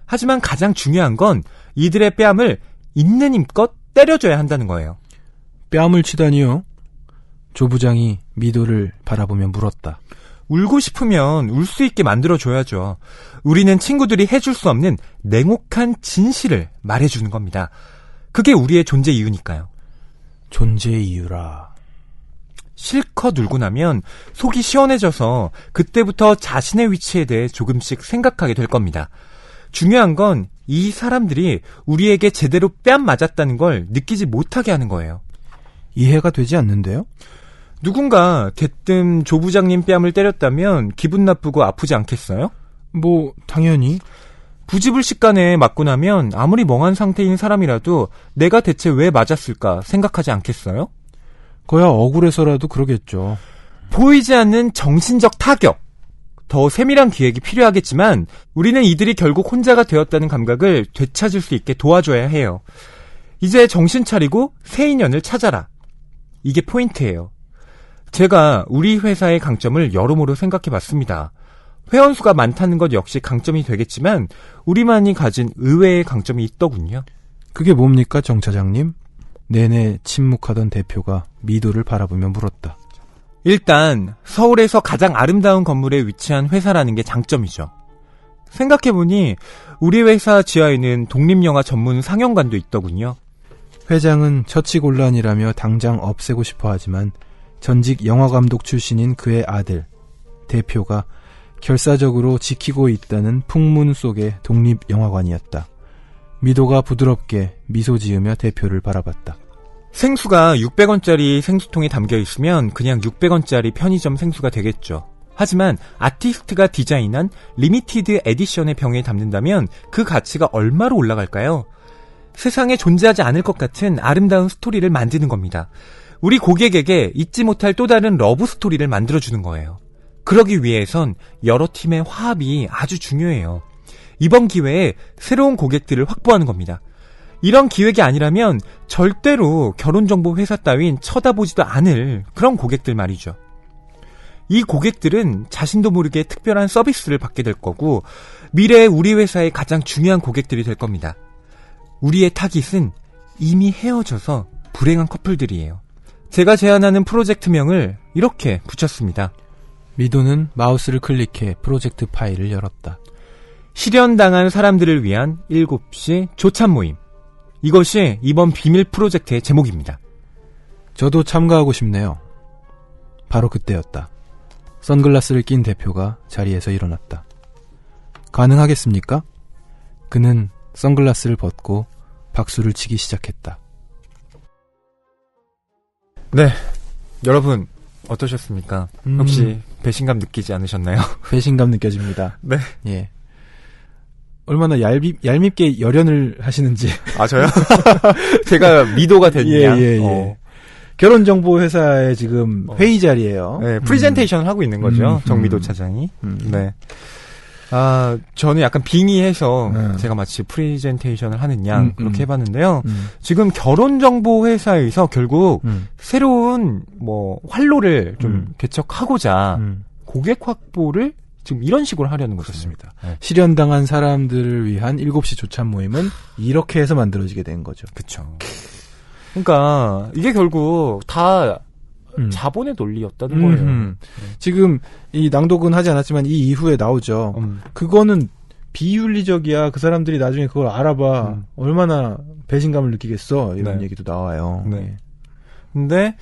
하지만 가장 중요한 건 이들의 뺨을 있는 힘껏 때려줘야 한다는 거예요. 뺨을 치다니요? 조 부장이 미도를 바라보며 물었다. 울고 싶으면 울 수 있게 만들어줘야죠. 우리는 친구들이 해줄 수 없는 냉혹한 진실을 말해주는 겁니다. 그게 우리의 존재 이유니까요. 존재 이유라. 실컷 울고 나면 속이 시원해져서 그때부터 자신의 위치에 대해 조금씩 생각하게 될 겁니다. 중요한 건 이 사람들이 우리에게 제대로 뺨 맞았다는 걸 느끼지 못하게 하는 거예요. 이해가 되지 않는데요? 누군가 대뜸 조 부장님 뺨을 때렸다면 기분 나쁘고 아프지 않겠어요? 뭐 당연히. 부지불식간에 맞고 나면 아무리 멍한 상태인 사람이라도 내가 대체 왜 맞았을까 생각하지 않겠어요? 거야 억울해서라도 그러겠죠. 보이지 않는 정신적 타격. 더 세밀한 기획이 필요하겠지만 우리는 이들이 결국 혼자가 되었다는 감각을 되찾을 수 있게 도와줘야 해요. 이제 정신 차리고 새 인연을 찾아라. 이게 포인트예요. 제가 우리 회사의 강점을 여러모로 생각해봤습니다. 회원수가 많다는 것 역시 강점이 되겠지만 우리만이 가진 의외의 강점이 있더군요. 그게 뭡니까, 정 차장님? 내내 침묵하던 대표가 미도를 바라보며 물었다. 일단 서울에서 가장 아름다운 건물에 위치한 회사라는 게 장점이죠. 생각해보니 우리 회사 지하에는 독립영화 전문 상영관도 있더군요. 회장은 처치곤란이라며 당장 없애고 싶어 하지만 전직 영화감독 출신인 그의 아들, 대표가 결사적으로 지키고 있다는 풍문 속의 독립영화관이었다. 미도가 부드럽게 미소 지으며 대표를 바라봤다. 생수가 600원짜리 생수통에 담겨 있으면 그냥 600원짜리 편의점 생수가 되겠죠. 하지만 아티스트가 디자인한 리미티드 에디션의 병에 담는다면 그 가치가 얼마로 올라갈까요? 세상에 존재하지 않을 것 같은 아름다운 스토리를 만드는 겁니다. 우리 고객에게 잊지 못할 또 다른 러브 스토리를 만들어주는 거예요. 그러기 위해선 여러 팀의 화합이 아주 중요해요. 이번 기회에 새로운 고객들을 확보하는 겁니다. 이런 기획이 아니라면 절대로 결혼정보 회사 따윈 쳐다보지도 않을 그런 고객들 말이죠. 이 고객들은 자신도 모르게 특별한 서비스를 받게 될 거고 미래의 우리 회사의 가장 중요한 고객들이 될 겁니다. 우리의 타깃은 이미 헤어져서 불행한 커플들이에요. 제가 제안하는 프로젝트명을 이렇게 붙였습니다. 미도는 마우스를 클릭해 프로젝트 파일을 열었다. 실연당한 사람들을 위한 7시 조찬 모임. 이것이 이번 비밀 프로젝트의 제목입니다. 저도 참가하고 싶네요. 바로 그때였다. 선글라스를 낀 대표가 자리에서 일어났다. 가능하겠습니까? 그는 선글라스를 벗고 박수를 치기 시작했다. 네, 여러분 어떠셨습니까? 혹시 배신감 느끼지 않으셨나요? 배신감 느껴집니다. 네. 예. 얼마나 얄밉게 열연을 하시는지. 아, 저요? 제가 미도가 됐냐? 예. 결혼정보회사의 지금 회의 자리예요. 네, 프리젠테이션을 하고 있는 거죠. 정미도 차장이. 네. 아, 저는 약간 빙의해서 제가 마치 프리젠테이션을 하는 양 그렇게 해봤는데요. 지금 결혼정보회사에서 결국 새로운 활로를 좀 개척하고자 고객 확보를 지금 이런 식으로 하려는 것입니다. 네. 실현당한 사람들을 위한 7시 조찬 모임은 이렇게 해서 만들어지게 된 거죠. 그렇죠. 그러니까 이게 결국 다 자본의 논리였다는 거예요. 지금 이 낭독은 하지 않았지만 이 이후에 나오죠. 그거는 비윤리적이야. 그 사람들이 나중에 그걸 알아봐. 얼마나 배신감을 느끼겠어. 이런 네. 얘기도 나와요. 네. 근데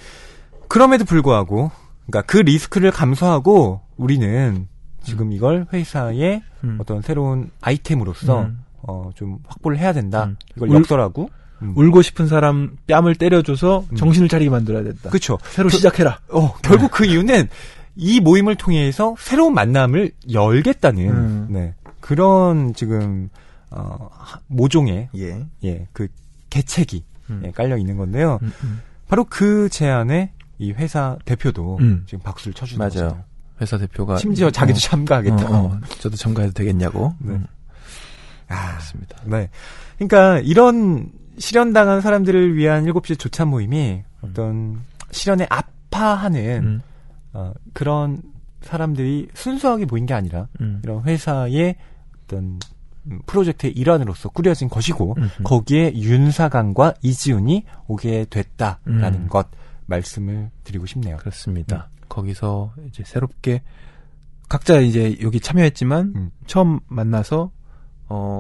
그럼에도 불구하고 그러니까 그 리스크를 감수하고 우리는 지금 이걸 회사의 어떤 새로운 아이템으로서 좀 확보를 해야 된다. 이걸 역설하고 울고 싶은 사람 뺨을 때려줘서 정신을 차리게 만들어야 된다. 그렇죠. 새로 시작해라. 결국 그 이유는 이 모임을 통해서 새로운 만남을 열겠다는 네, 그런 지금 모종의 그 계책이 깔려 있는 건데요. 바로 그 제안에 이 회사 대표도 지금 박수를 쳐주는 맞아요. 거죠. 회사 대표가 심지어 자기도 참가하겠다. 저도 참가해도 되겠냐고. 네. 그렇습니다. 네. 그러니까 이런 실현당한 사람들을 위한 7시 조찬 모임이 어떤 실현에 아파하는 그런 사람들이 순수하게 모인 게 아니라 이런 회사의 어떤 프로젝트의 일환으로서 꾸려진 것이고 거기에 윤사강과 이지훈이 오게 됐다라는 것 말씀을 드리고 싶네요. 그렇습니다. 거기서 이제 새롭게 각자 이제 여기 참여했지만 처음 만나서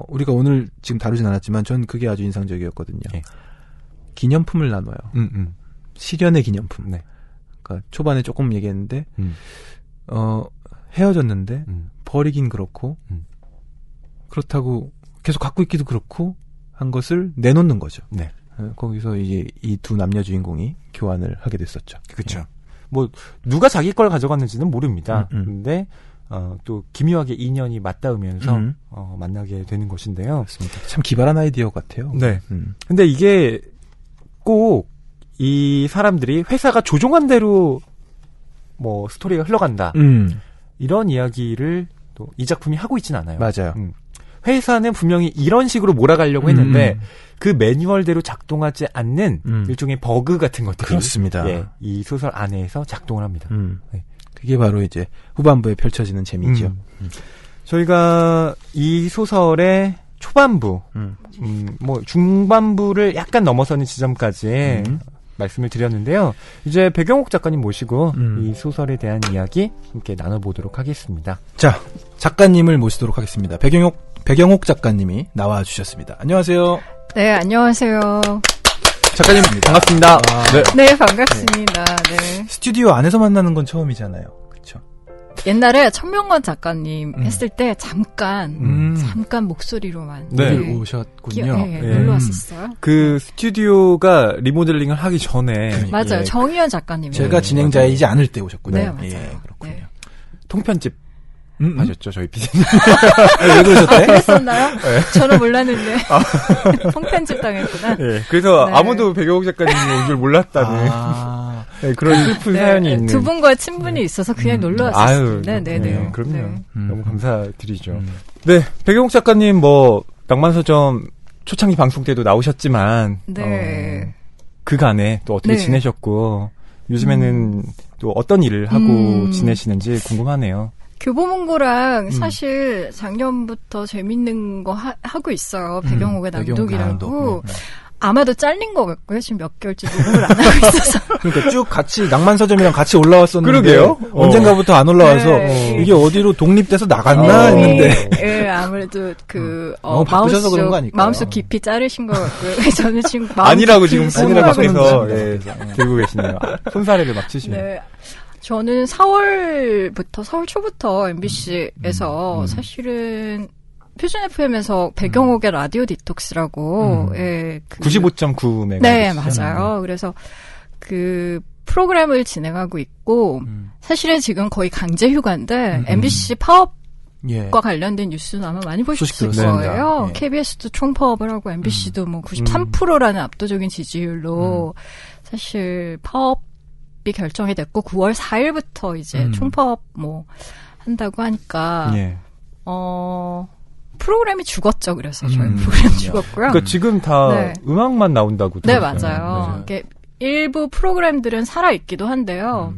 우리가 오늘 지금 다루진 않았지만 전 그게 아주 인상적이었거든요. 네. 기념품을 나눠요. 실현의 기념품. 네. 그러니까 초반에 조금 얘기했는데 헤어졌는데 버리긴 그렇고 그렇다고 계속 갖고 있기도 그렇고 한 것을 내놓는 거죠. 네. 거기서 이제 이 두 남녀 주인공이 교환을 하게 됐었죠. 그렇죠. 네. 누가 자기 걸 가져갔는지는 모릅니다. 근데 또 기묘하게 인연이 맞닿으면서 만나게 되는 것인데요. 맞습니다. 참 기발한 아이디어 같아요. 네. 근데 이게 꼭 이 사람들이 회사가 조종한 대로 스토리가 흘러간다. 이런 이야기를 또 이 작품이 하고 있진 않아요. 맞아요. 회사는 분명히 이런 식으로 몰아가려고 했는데 그 매뉴얼대로 작동하지 않는 일종의 버그 같은 것들이 그렇습니다. 이 소설 안에서 작동을 합니다. 네. 그게 바로 이제 후반부에 펼쳐지는 재미죠. 저희가 이 소설의 초반부, 중반부를 약간 넘어서는 지점까지 말씀을 드렸는데요. 이제 백영옥 작가님 모시고 이 소설에 대한 이야기 함께 나눠보도록 하겠습니다. 자, 작가님을 모시도록 하겠습니다. 백영옥 작가님이 나와주셨습니다. 안녕하세요. 네, 안녕하세요. 작가님 반갑습니다. 네, 반갑습니다. 네. 스튜디오 안에서 만나는 건 처음이잖아요. 그렇죠? 옛날에 천명관 작가님 했을 때 잠깐 목소리로만 오셨군요. 놀러 왔었어요. 그 스튜디오가 리모델링을 하기 전에 맞아요. 정희연 작가님. 제가 진행자이지 않을 때 오셨군요. 네, 맞아요. 그렇군요. 통편집 하셨죠, 저희 PD님. 왜 그러셨대? 그랬었나요? 저는 몰랐는데. 통편집 당했구나. 그래서 아무도 백영옥 작가님이 온 줄 몰랐다는 그런 슬픈 사연이 있는. 두 분과 친분이 있어서 그냥 놀러 왔었어요. 네네네. 그럼요. 너무 감사드리죠. 네, 백영옥 작가님 낭만서점 초창기 방송 때도 나오셨지만 그간에 또 어떻게 지내셨고 요즘에는 또 어떤 일을 하고 지내시는지 궁금하네요. 교보문고랑 사실 작년부터 재밌는 거 하고 있어요. 백영옥의 낭독이라고. 아마도 잘린 것 같고요. 지금 몇 개월째 녹음을 안 하고 있어서. 그러니까 쭉 같이 낭만서점이랑 같이 올라왔었는데 그러게요. 언젠가부터 안 올라와서 이게 어디로 독립돼서 나갔나 했는데. 아무래도 바쁘셔서 그런 거 아닐까요? 마음속 깊이 자르신 것 같고요. 저는 지금 아니라고 지금 폰을 밖에서 들고 계시네요. 손사래를 막 치시네요. 네. 저는 4월 초부터 MBC에서 사실은 표준 FM에서 백영옥의 라디오 디톡스라고 95.9 메가. 네, 맞아요. 그래서 그 프로그램을 진행하고 있고 사실은 지금 거의 강제 휴가인데 MBC 파업과 관련된 뉴스는 아마 많이 보셨을 거예요. 예. KBS도 총파업을 하고 MBC도 뭐 93%라는 압도적인 지지율로 사실 파업이 결정이 됐고 9월 4일부터 이제 총파업 뭐 한다고 하니까 프로그램이 죽었죠. 그래서 저희 프로그램 죽었고요. 그러니까 지금 다 음악만 나온다고 들었어요. 네, 맞아요. 일부 프로그램들은 살아있기도 한데요.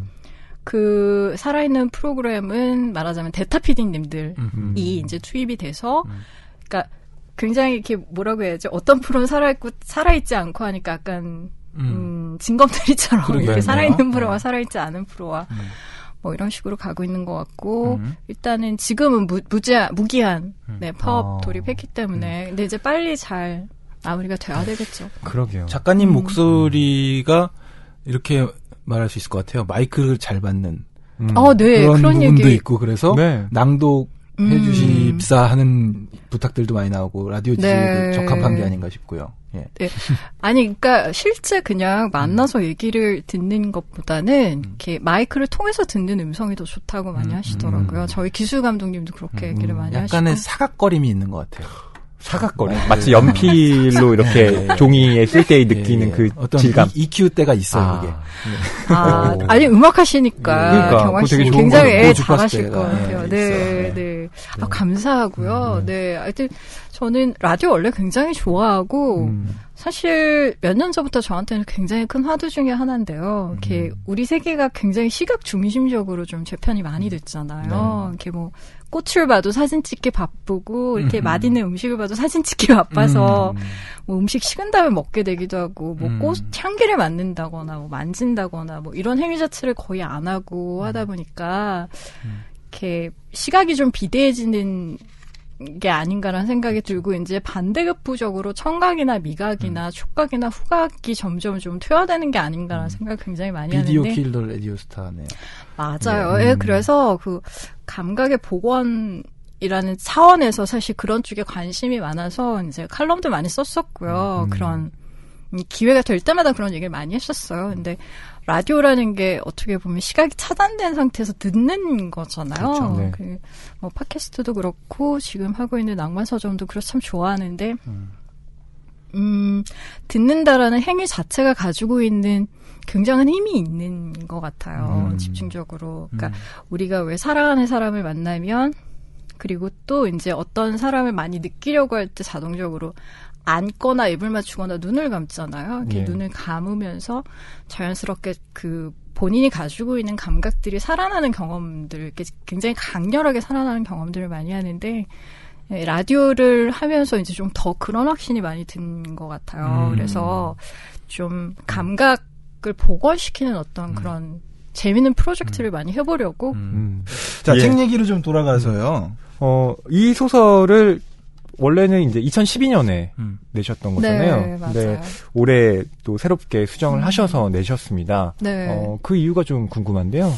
그 살아있는 프로그램은 말하자면 데타 PD님들이 이제 투입이 돼서 그러니까 굉장히 이렇게 뭐라고 해야지 어떤 프로는 살아있지 않고 하니까 약간 진검다리처럼 이렇게 살아있는 프로와 살아있지 않은 프로와 뭐 이런 식으로 가고 있는 것 같고 일단은 지금은 무기한 파업 돌입했기 때문에 근데 이제 빨리 잘 마무리가 돼야 되겠죠. 그러게요. 작가님 목소리가 이렇게 말할 수 있을 것 같아요. 마이크를 잘 받는 네. 그런 부분도 얘기. 있고 그래서 낭독해 주십사 하는 부탁들도 많이 나오고 라디오 지지에 적합한 게 아닌가 싶고요. 예. 네. 아니 그러니까 실제 그냥 만나서 얘기를 듣는 것보다는 이렇게 마이크를 통해서 듣는 음성이 더 좋다고 많이 하시더라고요. 저희 기술 감독님도 그렇게 얘기를 많이 하시고 약간의 사각거림이 있는 것 같아요. 사각거림. 마치 연필로 이렇게 종이에 쓸 때 느끼는 그 어떤 질감. EQ 때가 있어요, 이게. 아니 음악 하시니까 경환 씨 굉장히 잘하실 것 같아요. 네. 감사하고요. 네. 하여튼 저는 라디오 원래 굉장히 좋아하고 사실 몇 년 전부터 저한테는 굉장히 큰 화두 중에 하나인데요. 이렇게 우리 세계가 굉장히 시각 중심적으로 좀 재편이 많이 됐잖아요. 이렇게 뭐 꽃을 봐도 사진 찍기 바쁘고 이렇게 맛있는 음식을 봐도 사진 찍기 바빠서 뭐 음식 식은 다음에 먹게 되기도 하고 뭐 꽃 향기를 맡는다거나 뭐 만진다거나 뭐 이런 행위 자체를 거의 안 하고 하다 보니까 이렇게 시각이 좀 비대해지는 게 아닌가라는 생각이 들고 이제 반대급부적으로 청각이나 미각이나 촉각이나 후각이 점점 좀 퇴화되는 게 아닌가라는 생각을 굉장히 많이 하는데 비디오 킬더 라디오 스타네요. 맞아요. 예, 그래서 그 감각의 복원이라는 차원에서 사실 그런 쪽에 관심이 많아서 이제 칼럼도 많이 썼었고요. 그런 기회가 될 때마다 그런 얘기를 많이 했었어요. 근데 라디오라는 게 어떻게 보면 시각이 차단된 상태에서 듣는 거잖아요. 그렇죠, 네. 뭐 팟캐스트도 그렇고 지금 하고 있는 낭만서점도 그래서 참 좋아하는데 듣는다라는 행위 자체가 가지고 있는 굉장한 힘이 있는 것 같아요. 집중적으로. 그러니까 우리가 왜 사랑하는 사람을 만나면 그리고 또 이제 어떤 사람을 많이 느끼려고 할 때 자동적으로 앉거나 입을 맞추거나 눈을 감잖아요. 이렇게 눈을 감으면서 자연스럽게 그 본인이 가지고 있는 감각들이 살아나는 경험들, 이렇게 굉장히 강렬하게 살아나는 경험들을 많이 하는데 라디오를 하면서 이제 좀 더 그런 확신이 많이 든 것 같아요. 그래서 좀 감각을 복원시키는 어떤 그런 재미있는 프로젝트를 많이 해보려고. 자, 책 얘기로 좀 돌아가서요. 이 소설을 원래는 이제 2012년에 내셨던 거잖아요. 네, 맞아요. 근데 올해 또 새롭게 수정을 하셔서 내셨습니다. 네. 그 이유가 좀 궁금한데요.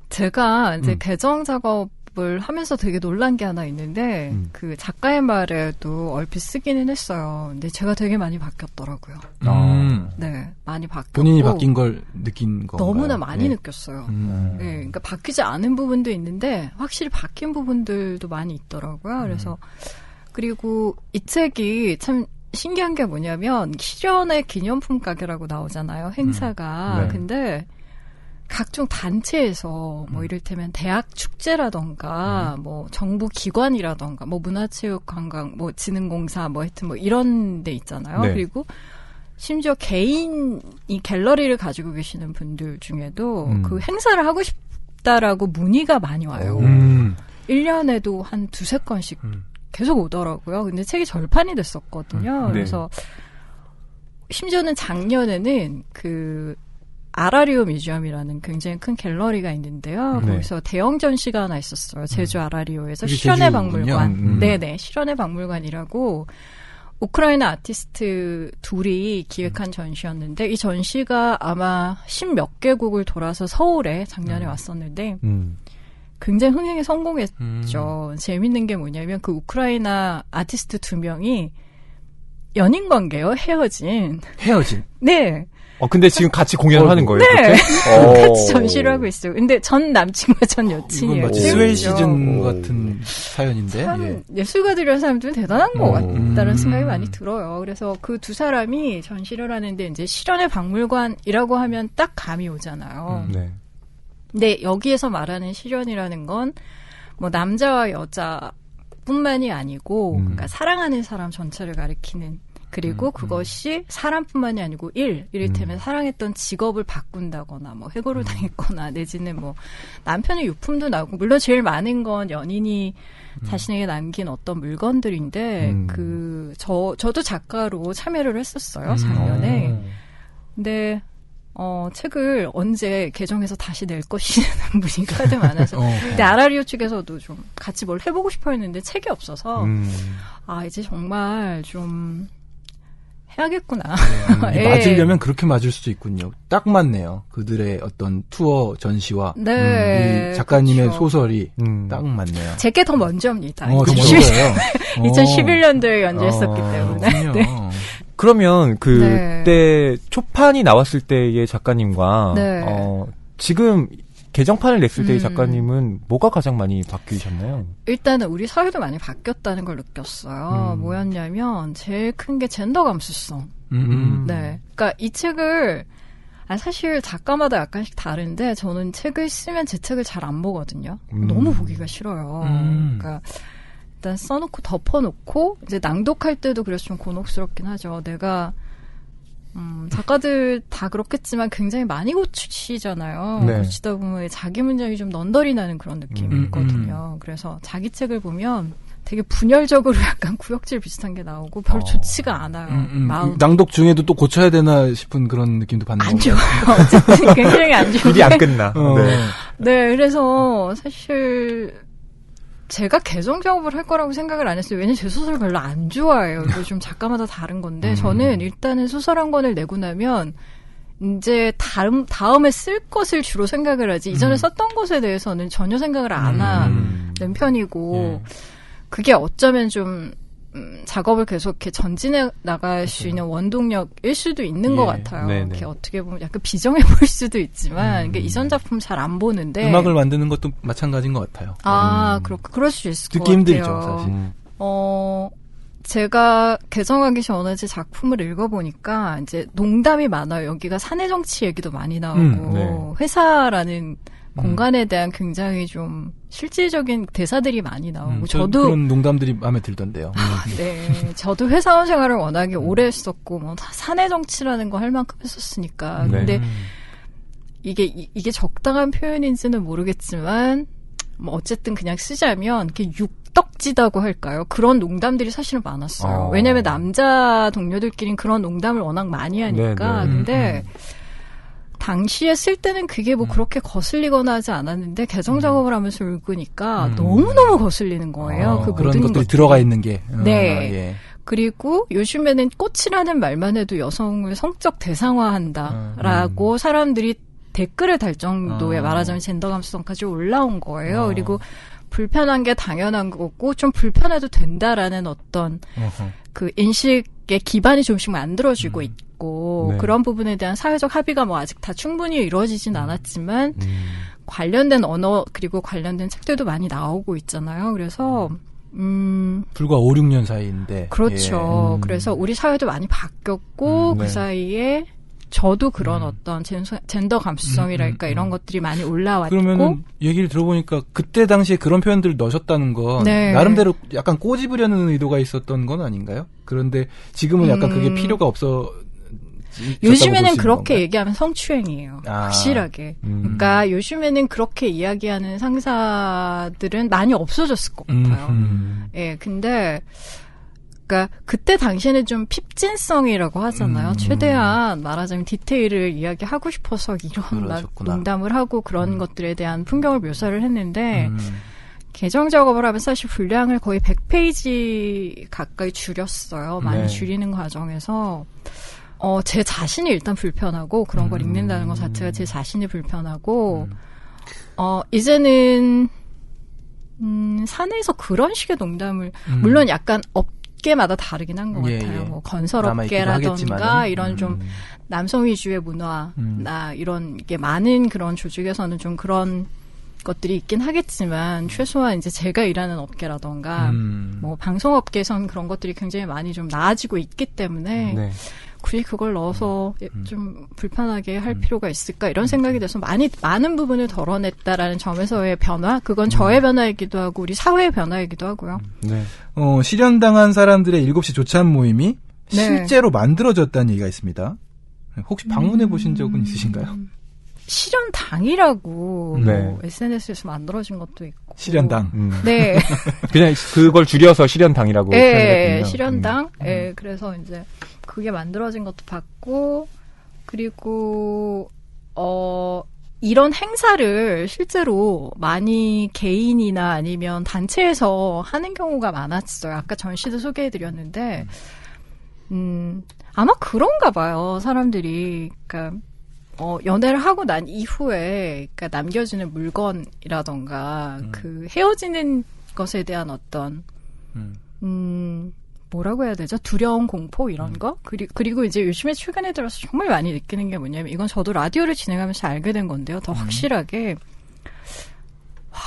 제가 이제 개정 작업을 하면서 되게 놀란 게 하나 있는데 그 작가의 말에도 얼핏 쓰기는 했어요. 근데 제가 되게 많이 바뀌었더라고요. 네, 많이 바뀌었고 본인이 바뀐 걸 느낀 건가요? 너무나 많이 느꼈어요. 네, 그러니까 바뀌지 않은 부분도 있는데 확실히 바뀐 부분들도 많이 있더라고요. 그래서 그리고 이 책이 참 신기한 게 뭐냐면 실현의 기념품 가게라고 나오잖아요. 행사가. 네. 근데 각종 단체에서 뭐 이를테면 대학 축제라던가 뭐 정부 기관이라던가 뭐 문화체육관광 뭐 진흥공사 뭐 하여튼 뭐 이런 데 있잖아요. 네. 그리고 심지어 개인이 갤러리를 가지고 계시는 분들 중에도 그 행사를 하고 싶다라고 문의가 많이 와요. 1년에도 한 2-3건씩 계속 오더라고요. 근데 책이 절판이 됐었거든요. 네. 그래서 심지어는 작년에는 그 아라리오 뮤지엄이라는 굉장히 큰 갤러리가 있는데요. 네. 거기서 대형 전시가 하나 있었어요. 제주 아라리오에서 실현의 박물관. 네네, 실현의 박물관이라고 우크라이나 아티스트 둘이 기획한 전시였는데 이 전시가 아마 10몇 개국을 돌아서 서울에 작년에 왔었는데 굉장히 흥행에 성공했죠. 재밌는 게 뭐냐면 그 우크라이나 아티스트 2명이 연인 관계요. 헤어진. 헤어진? 네. 근데 지금 같이 공연을 하는 거예요? 네. 같이 오. 전시를 하고 있어요. 근데 전 남친과 전 여친이에요. 이건 마치 스웨이 시즌 같은 사연인데. 참 예술가들이라는 사람들은 대단한 것 같다는 생각이 많이 들어요. 그래서 그 두 사람이 전시를 하는데 이제 실현의 박물관이라고 하면 딱 감이 오잖아요. 네. 근데 여기에서 말하는 실현이라는 건 뭐 남자와 여자뿐만이 아니고 그러니까 사랑하는 사람 전체를 가리키는 그리고 그것이 사람뿐만이 아니고 이를테면 사랑했던 직업을 바꾼다거나 뭐 해고를 당했거나 내지는 뭐 남편의 유품도 나오고 물론 제일 많은 건 연인이 자신에게 남긴 어떤 물건들인데 저도 작가로 참여를 했었어요 작년에. 근데 책을 언제 개정해서 다시 낼 것이라는 문의가 하도 많아서. 근데 아라리오 측에서도 좀 같이 뭘 해보고 싶어 했는데 책이 없어서 이제 정말 좀 해야겠구나. 맞으려면 그렇게 맞을 수도 있군요. 딱 맞네요. 그들의 어떤 투어 전시와 이 작가님의 그렇죠. 소설이 딱 맞네요. 제게 더 먼저입니다. 더 먼저예요. 2011년도에 연재했었기 때문에. 네. 그러면 그때 초판이 나왔을 때의 작가님과 지금 개정판을 냈을 때의 작가님은 뭐가 가장 많이 바뀌셨나요? 일단은 우리 사회도 많이 바뀌었다는 걸 느꼈어요. 뭐였냐면 제일 큰 게 젠더 감수성. 네, 그러니까 이 책을 사실 작가마다 약간씩 다른데 저는 책을 쓰면 제 책을 잘 안 보거든요. 너무 보기가 싫어요. 그러니까 일단 써놓고 덮어놓고 이제 낭독할 때도 그래서 좀 곤혹스럽긴 하죠. 내가 작가들 다 그렇겠지만 굉장히 많이 고치잖아요. 네. 고치다 보면 자기 문장이 좀 넌더리 나는 그런 느낌이 있거든요. 그래서 자기 책을 보면 되게 분열적으로 약간 구역질 비슷한 게 나오고 별로 좋지가 않아요. 마음. 낭독 중에도 또 고쳐야 되나 싶은 그런 느낌도 받는 안 건가요? 좋아요. 어쨌든 굉장히 안 좋아요. 일이 안 끝나. 네, 그래서 사실 제가 개정 작업을 할 거라고 생각을 안 했어요. 왜냐면 제 소설 별로 안 좋아해요. 이거 좀 작가마다 다른 건데 저는 일단은 소설 한 권을 내고 나면 이제 다음에 쓸 것을 주로 생각을 하지 이전에 썼던 것에 대해서는 전혀 생각을 안 하는 편이고 그게 어쩌면 좀 작업을 계속 이렇게 전진해 나갈 수 있는 원동력일 수도 있는 것 같아요. 이렇게 어떻게 보면 약간 비정해 보일 수도 있지만 이게 이전 작품 잘 안 보는데 음악을 만드는 것도 마찬가지인 것 같아요. 그럴 수 있을 것 듣기 같아요. 힘들죠, 사실. 제가 개정하기 전에 제 작품을 읽어보니까 이제 농담이 많아요. 여기가 사내 정치 얘기도 많이 나오고 회사라는 공간에 대한 굉장히 좀 실질적인 대사들이 많이 나오고 저도 그런 농담들이 마음에 들던데요. 네, 저도 회사원 생활을 워낙에 오래 했었고 뭐 사내 정치라는 거 할 만큼 했었으니까. 근데 이게 적당한 표현인지는 모르겠지만 뭐 어쨌든 그냥 쓰자면 이렇게 육덕지다고 할까요? 그런 농담들이 사실은 많았어요. 왜냐하면 남자 동료들끼리는 그런 농담을 워낙 많이 하니까. 근데 당시에 쓸 때는 그게 뭐 그렇게 거슬리거나 하지 않았는데 개정 작업을 하면서 읽으니까 너무너무 거슬리는 거예요. 그 그런 모든 것들이 것들이. 들어가 있는 게. 네. 그리고 요즘에는 꽃이라는 말만 해도 여성을 성적 대상화한다라고 사람들이 댓글을 달 정도의 말하자면 젠더 감수성까지 올라온 거예요. 그리고 불편한 게 당연한 거고 좀 불편해도 된다라는 어떤 그 인식의 기반이 조금씩 만들어지고 있고 그런 부분에 대한 사회적 합의가 뭐 아직 다 충분히 이루어지진 않았지만 관련된 언어 그리고 관련된 책들도 많이 나오고 있잖아요. 그래서 불과 5, 6년 사이인데. 그렇죠. 그래서 우리 사회도 많이 바뀌었고 그 사이에 저도 그런 어떤 젠더 감수성이랄까 이런 것들이 많이 올라왔고. 그러면은 얘기를 들어보니까 그때 당시에 그런 표현들을 넣으셨다는 건 나름대로 약간 꼬집으려는 의도가 있었던 건 아닌가요? 그런데 지금은 약간 그게 필요가 없어. 요즘에는 그렇게 건가요? 얘기하면 성추행이에요. 확실하게. 그러니까 요즘에는 그렇게 이야기하는 상사들은 많이 없어졌을 것 같아요. 예, 근데 그러니까 그때 당시에는 좀 핍진성이라고 하잖아요. 최대한 말하자면 디테일을 이야기하고 싶어서 이런 농담을 하고 그런 것들에 대한 풍경을 묘사를 했는데 개정 작업을 하면 사실 분량을 거의 100페이지 가까이 줄였어요. 많이 줄이는 과정에서 제 자신이 일단 불편하고 그런 걸 읽는다는 것 자체가 제 자신이 불편하고 이제는 사내에서 그런 식의 농담을 물론 약간 업계마다 다르긴 한 것 같아요. 뭐 건설업계라던가 이런 좀 남성 위주의 문화나 이런 게 많은 그런 조직에서는 좀 그런 것들이 있긴 하겠지만 최소한 이제 제가 일하는 업계라던가 뭐 방송업계에서는 그런 것들이 굉장히 많이 좀 나아지고 있기 때문에 네. 굳이 그걸 넣어서 좀 불편하게 할 필요가 있을까 이런 생각이 돼서 많은 부분을 덜어냈다라는 점에서의 변화 그건 저의 변화이기도 하고 우리 사회의 변화이기도 하고요. 네. 실현당한 사람들의 7시 조찬 모임이 네. 실제로 만들어졌다는 얘기가 있습니다. 혹시 방문해 보신 적은 있으신가요? 실현당이라고 네. 뭐 SNS에서 만들어진 것도 있고 실현당. 네. 그냥 그걸 줄여서 실현당이라고 네, 실현당. 네, 그래서 이제 그게 만들어진 것도 봤고 그리고 이런 행사를 실제로 많이 개인이나 아니면 단체에서 하는 경우가 많았어요. 아까 전시도 소개해드렸는데 아마 그런가 봐요. 사람들이 그러니까 연애를 하고 난 이후에 그러니까 남겨지는 물건이라던가 그 헤어지는 것에 대한 어떤 뭐라고 해야 되죠? 두려움, 공포 이런 거? 그리고 이제 요즘에 최근에 들어서 정말 많이 느끼는 게 뭐냐면 이건 저도 라디오를 진행하면서 알게 된 건데요. 더 확실하게 와,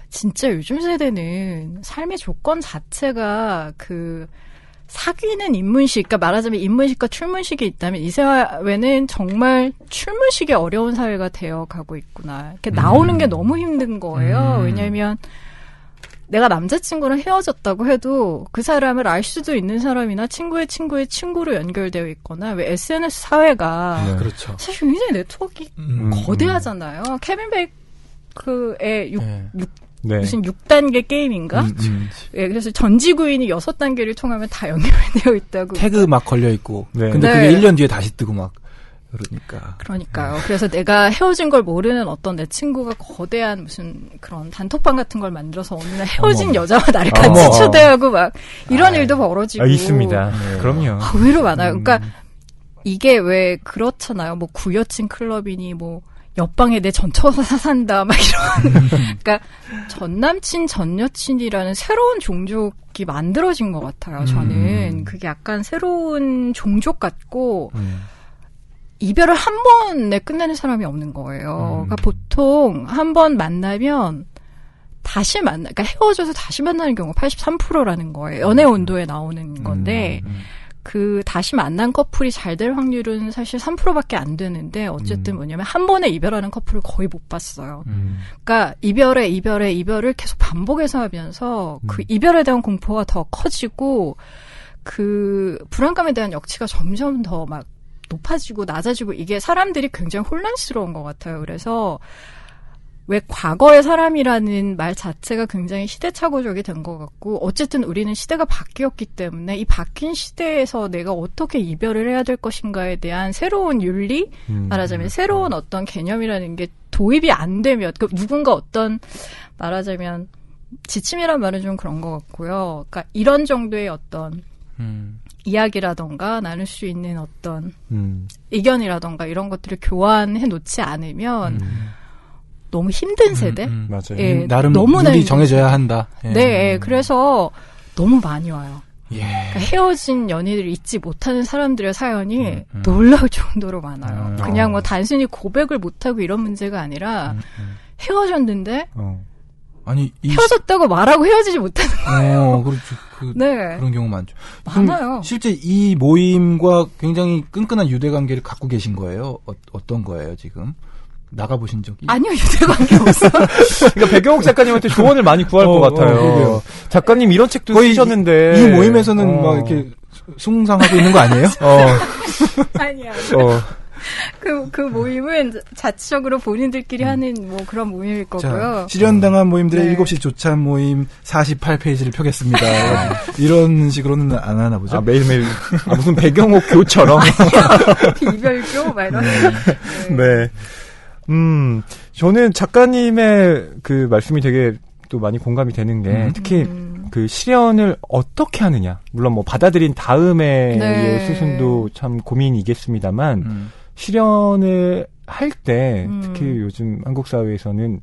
진짜 요즘 세대는 삶의 조건 자체가 그 사귀는 입문식, 그러니까 말하자면 입문식과 출문식이 있다면 이 사회는 정말 출문식이 어려운 사회가 되어가고 있구나. 이렇게 나오는 게 너무 힘든 거예요. 왜냐하면 내가 남자친구랑 헤어졌다고 해도 그 사람을 알 수도 있는 사람이나 친구의 친구의 친구로 연결되어 있거나 왜 SNS 사회가 네. 그렇죠. 사실 굉장히 네트워크가 거대하잖아요. 케빈 베이크의 네. 무슨 6단계 게임인가? 예, 그래서 전 지구인이 6단계를 통하면 다 연결되어 있다고. 태그 막 걸려있고. 네. 근데 네. 그게 1년 뒤에 다시 뜨고 막. 그러니까요. 그래서 내가 헤어진 걸 모르는 어떤 내 친구가 거대한 무슨 그런 단톡방 같은 걸 만들어서 어느 날 헤어진 여자와 나를 같이 초대하고 막 이런 일도 벌어지고. 있습니다. 네. 그럼요. 의외로 많아요. 그러니까 이게 왜 그렇잖아요. 뭐 구여친 클럽이니 뭐 옆방에 내 전처사 산다 막 이런. 그러니까 전 남친 전 여친이라는 새로운 종족이 만들어진 것 같아요. 저는 그게 약간 새로운 종족 같고. 이별을 한 번에 끝내는 사람이 없는 거예요. 그러니까 보통 한 번 만나면 그러니까 헤어져서 다시 만나는 경우가 83%라는 거예요. 연애 온도에 나오는 건데, 그 다시 만난 커플이 잘 될 확률은 사실 3%밖에 안 되는데, 어쨌든 뭐냐면 한 번에 이별하는 커플을 거의 못 봤어요. 그러니까 이별을 계속 반복해서 하면서 그 이별에 대한 공포가 더 커지고, 그 불안감에 대한 역치가 점점 더 막 높아지고 낮아지고 이게 사람들이 굉장히 혼란스러운 것 같아요. 그래서 왜 과거의 사람이라는 말 자체가 굉장히 시대착오적이 된 것 같고 어쨌든 우리는 시대가 바뀌었기 때문에 이 바뀐 시대에서 내가 어떻게 이별을 해야 될 것인가에 대한 새로운 윤리 말하자면 새로운 어떤 개념이라는 게 도입이 안 되면 누군가 어떤 말하자면 지침이란 말은 좀 그런 것 같고요. 그러니까 이런 정도의 어떤 이야기라던가 나눌 수 있는 어떤 의견이라던가 이런 것들을 교환해 놓지 않으면 너무 힘든 세대? 맞아요. 예, 나름 룰이 정해져야 한다. 예. 네, 그래서 너무 많이 와요. 예. 그러니까 헤어진 연인을 잊지 못하는 사람들의 사연이 놀라울 정도로 많아요. 그냥 뭐 단순히 고백을 못하고 이런 문제가 아니라 헤어졌는데 아니 헤어졌다고 말하고 헤어지지 못하는 그렇죠. 네. 그런 경우 많죠. 많아요. 실제 이 모임과 굉장히 끈끈한 유대관계를 갖고 계신 거예요? 어떤 거예요 지금? 나가보신 적이? 아니요, 유대관계 없어요. 그러니까 백영옥 작가님한테 조언을 많이 구할 것 같아요. 작가님 이런 책도 쓰셨는데 이 모임에서는 막 이렇게 숭상하고 있는 거 아니에요? 아니야. 그 모임은 자체적으로 본인들끼리 하는 뭐 그런 모임일 거고요. 자, 실현당한 모임들의 7시 조찬 모임 48페이지를 펴겠습니다. 이런 식으로는 안 하나 보죠? 매일매일. 무슨 백영옥 교처럼. 이별교? 막 이런. 네. 저는 작가님의 그 말씀이 되게 또 많이 공감이 되는 게 특히 그 실현을 어떻게 하느냐. 물론 뭐 받아들인 다음에의 수순도 참 고민이겠습니다만 실현을 할 때 특히 요즘 한국 사회에서는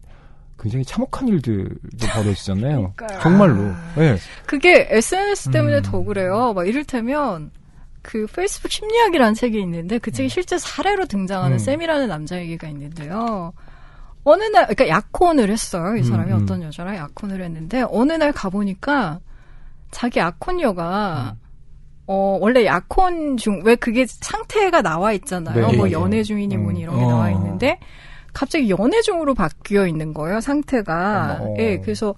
굉장히 참혹한 일들도 벌어지잖아요. 그러니까요. 정말로. 네. 그게 SNS 때문에 더 그래요. 막 이를테면 그 페이스북 심리학이라는 책이 있는데 그 책이 실제 사례로 등장하는 샘이라는 남자 얘기가 있는데요. 어느 날, 그러니까 약혼을 했어요. 이 사람이 어떤 여자랑 약혼을 했는데 어느 날 가보니까 자기 약혼녀가 원래 약혼 중, 왜 그게 상태가 나와 있잖아요. 네, 뭐 연애 중이니 뭐니 이런 게 나와 있는데 갑자기 연애 중으로 바뀌어 있는 거예요. 상태가. 예, 그래서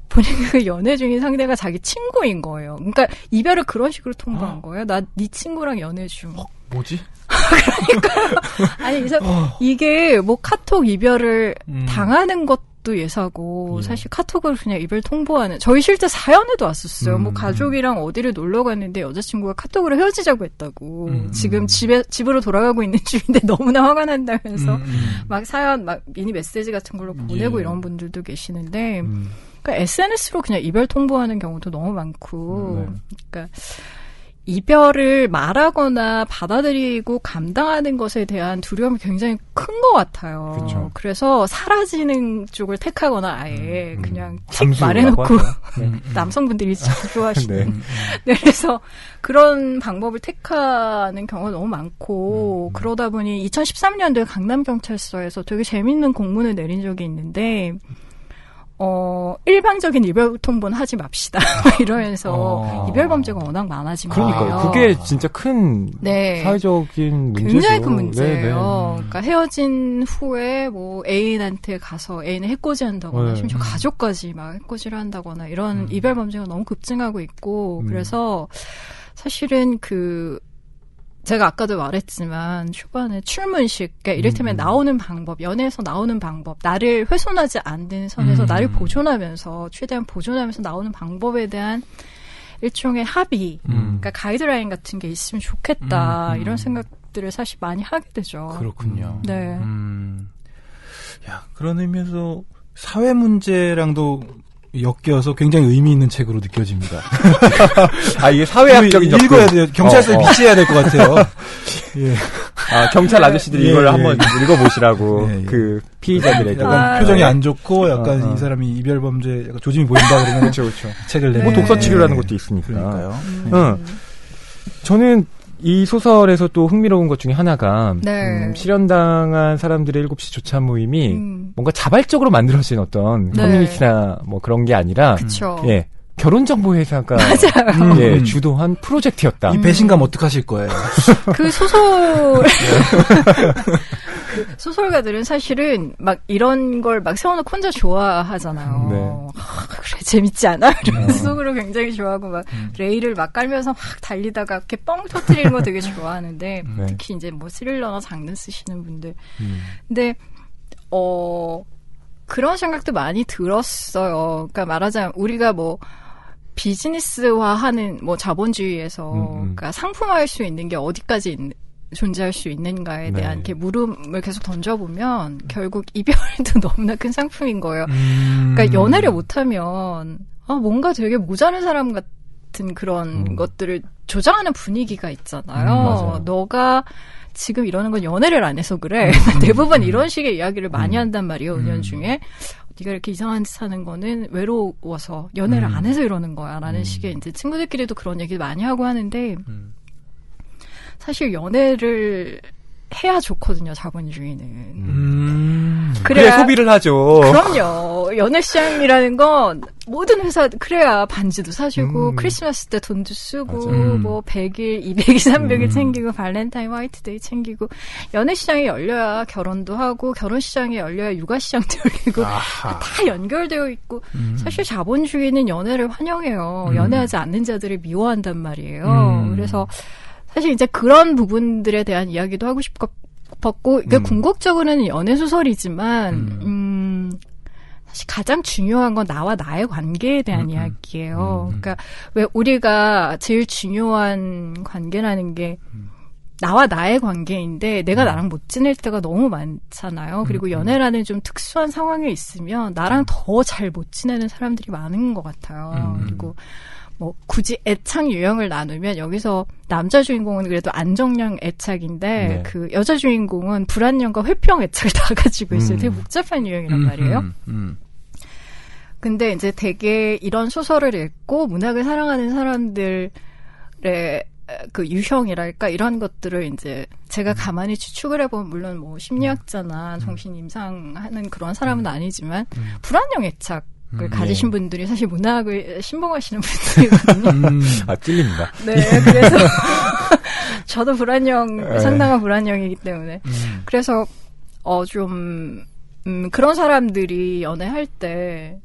보니까 그 연애 중인 상대가 자기 친구인 거예요. 그러니까 이별을 그런 식으로 통보한 거예요. 나 네 친구랑 연애 중. 뭐지? 그러니까요. 아니, 그래서 이게 뭐 카톡 이별을 당하는 것도 예사고 사실 카톡으로 그냥 이별 통보하는 저희 실제 사연에도 왔었어요. 뭐 가족이랑 어디를 놀러 갔는데 여자친구가 카톡으로 헤어지자고 했다고. 지금 집으로 돌아가고 있는 중인데 너무나 화가 난다면서 막 사연 막 미니 메시지 같은 걸로 보내고 이런 분들도 계시는데 그러니까 SNS로 그냥 이별 통보하는 경우도 너무 많고 그러니까 이별을 말하거나 받아들이고 감당하는 것에 대한 두려움이 굉장히 큰 것 같아요. 그쵸. 그래서 사라지는 쪽을 택하거나 아예 그냥 틱 말해놓고 남성분들이 참 좋아하시는. 네, 그래서 그런 방법을 택하는 경우가 너무 많고 그러다 보니 2013년도에 강남경찰서에서 되게 재밌는 공문을 내린 적이 있는데 일방적인 이별 통보는 하지 맙시다. 이러면서 이별 범죄가 워낙 많아진 거예요. 그러니까요. 그게 진짜 큰 사회적인 문제죠. 굉장히 큰 문제예요. 그러니까 헤어진 후에 뭐 애인한테 가서 애인을 해코지한다거나 심지어 가족까지 막 해코지를 한다거나 이런 이별 범죄가 너무 급증하고 있고 그래서 사실은 제가 아까도 말했지만 초반에 출문식, 그러니까 이를테면 나오는 방법, 연애에서 나오는 방법, 나를 훼손하지 않는 선에서 나를 보존하면서 최대한 보존하면서 나오는 방법에 대한 일종의 합의, 그러니까 가이드라인 같은 게 있으면 좋겠다 이런 생각들을 사실 많이 하게 되죠. 그렇군요. 네. 야, 그런 의미에서 사회 문제랑도 엮여서 굉장히 의미 있는 책으로 느껴집니다. 이게 사회학적인 접근. 읽어야 돼요. 경찰서에 비치해야 될 것 같아요. 예. 경찰 아저씨들이 이걸 한번 읽어보시라고. 그 피의자들에게. 약간 표정이 안 좋고, 약간 이 사람이 이별 범죄, 약간 조짐이 보인다 그러면 그렇죠. 책을 내고. 뭐 독서 치료라는 것도 있으니까. 그러니까요. 저는 이 소설에서 또 흥미로운 것 중에 하나가 실현당한 사람들의 7시 조차 모임이 뭔가 자발적으로 만들어진 어떤 커뮤니티나 뭐 그런 게 아니라 예, 결혼정보회사가 주도한 프로젝트였다. 이 배신감 어떡하실 거예요? 그 소설가들은 사실은 막 이런 걸 막 세워놓고 혼자 좋아하잖아요. 그래 재밌지 않아? 이러면서 속으로 굉장히 좋아하고 막 레일을 막 깔면서 막 달리다가 이렇게 뻥 터뜨리는 거 되게 좋아하는데 특히 이제 뭐 스릴러나 장르 쓰시는 분들. 근데 그런 생각도 많이 들었어요. 그러니까 말하자면 우리가 뭐 비즈니스화하는 뭐 자본주의에서 그러니까 상품화할 수 있는 게 어디까지 존재할 수 있는가에 대한 이렇게 물음을 계속 던져보면 결국 이별도 너무나 큰 상품인 거예요. 그러니까 연애를 못하면 뭔가 되게 모자란 사람 같은 그런 것들을 조장하는 분위기가 있잖아요. 너가 지금 이러는 건 연애를 안 해서 그래. 대부분 이런 식의 이야기를 많이 한단 말이에요. 은연중에. 네가 이렇게 이상한 짓 하는 거는 외로워서 연애를 안 해서 이러는 거야. 라는 식의 이제 친구들끼리도 그런 얘기를 많이 하고 하는데 사실 연애를 해야 좋거든요, 자본주의는. 그래 소비를 하죠. 그럼요. 연애 시장이라는 건 모든 회사 그래야 반지도 사주고 크리스마스 때 돈도 쓰고 뭐 100일, 200일, 300일 챙기고 발렌타인, 화이트데이 챙기고 연애 시장이 열려야 결혼도 하고 결혼 시장이 열려야 육아 시장도 열리고 다 연결되어 있고 사실 자본주의는 연애를 환영해요. 연애하지 않는 자들을 미워한단 말이에요. 그래서 사실 이제 그런 부분들에 대한 이야기도 하고 싶었고, 이게 궁극적으로는 연애소설이지만, 사실 가장 중요한 건 나와 나의 관계에 대한 이야기예요. 그러니까 왜 우리가 제일 중요한 관계라는 게 나와 나의 관계인데 내가 나랑 못 지낼 때가 너무 많잖아요. 그리고 연애라는 좀 특수한 상황에 있으면 나랑 더 잘 못 지내는 사람들이 많은 것 같아요. 그리고 뭐 굳이 애착 유형을 나누면 여기서 남자 주인공은 그래도 안정형 애착인데 네. 그 여자 주인공은 불안형과 회피형 애착을 다 가지고 있어요. 되게 복잡한 유형이란 말이에요. 근데 이제 되게 이런 소설을 읽고 문학을 사랑하는 사람들의 그 유형이랄까 이런 것들을 이제 제가 가만히 추측을 해보면 물론 뭐 심리학자나 정신 임상하는 그런 사람은 아니지만 불안형 애착을 가지신 분들이 사실 문학을 신봉하시는 분들이거든요. 아, 찔립니다. 네, 그래서 저도 불안형 상당한 불안형이기 때문에 그래서 좀 그런 사람들이 연애할 때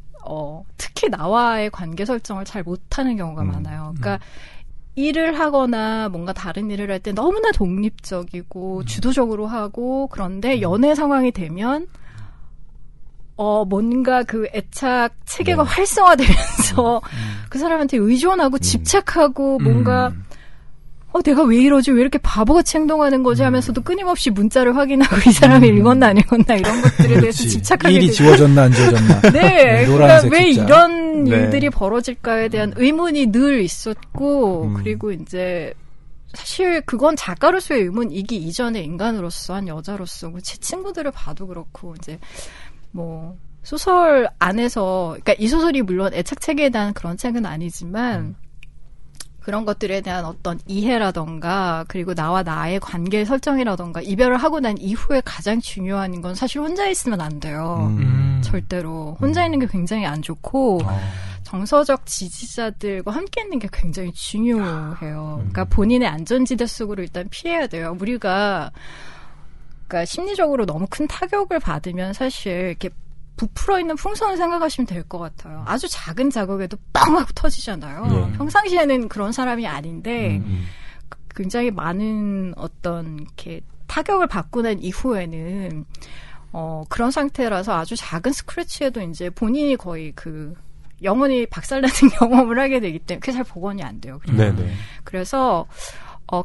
특히 나와의 관계 설정을 잘 못하는 경우가 많아요. 그러니까 일을 하거나 뭔가 다른 일을 할 때 너무나 독립적이고 주도적으로 하고 그런데 연애 상황이 되면 뭔가 그 애착 체계가 활성화되면서 그 사람한테 의존하고 집착하고 뭔가 내가 왜 이러지? 왜 이렇게 바보같이 행동하는 거지? 하면서도 끊임없이 문자를 확인하고 이 사람이 읽었나 안 읽었나 이런 것들에 대해서 집착하게 일이 되죠. 지워졌나 안 지워졌나. 네. 그러니까 왜 숫자. 이런 일들이 벌어질까에 대한 의문이 늘 있었고 그리고 이제 사실 그건 작가로서의 의문이기 이전에 인간으로서 한 여자로서 제 친구들을 봐도 그렇고 이제 뭐 소설 안에서 그러니까 이 소설이 물론 애착 체계에 대한 그런 책은 아니지만 그런 것들에 대한 어떤 이해라던가 그리고 나와 나의 관계 설정이라던가 이별을 하고 난 이후에 가장 중요한 건 사실 혼자 있으면 안 돼요. 절대로. 혼자 있는 게 굉장히 안 좋고 정서적 지지자들과 함께 있는 게 굉장히 중요해요. 그러니까 본인의 안전지대 속으로 일단 피해야 돼요. 우리가 그러니까 심리적으로 너무 큰 타격을 받으면 사실 이렇게 부풀어 있는 풍선을 생각하시면 될 것 같아요. 아주 작은 자극에도 빵 하고 터지잖아요. 평상시에는 그런 사람이 아닌데 굉장히 많은 어떤 이렇게 타격을 받고 난 이후에는 그런 상태라서 아주 작은 스크래치에도 이제 본인이 거의 그 영혼이 박살나는 경험을 하게 되기 때문에 그게 잘 복원이 안 돼요. 그래서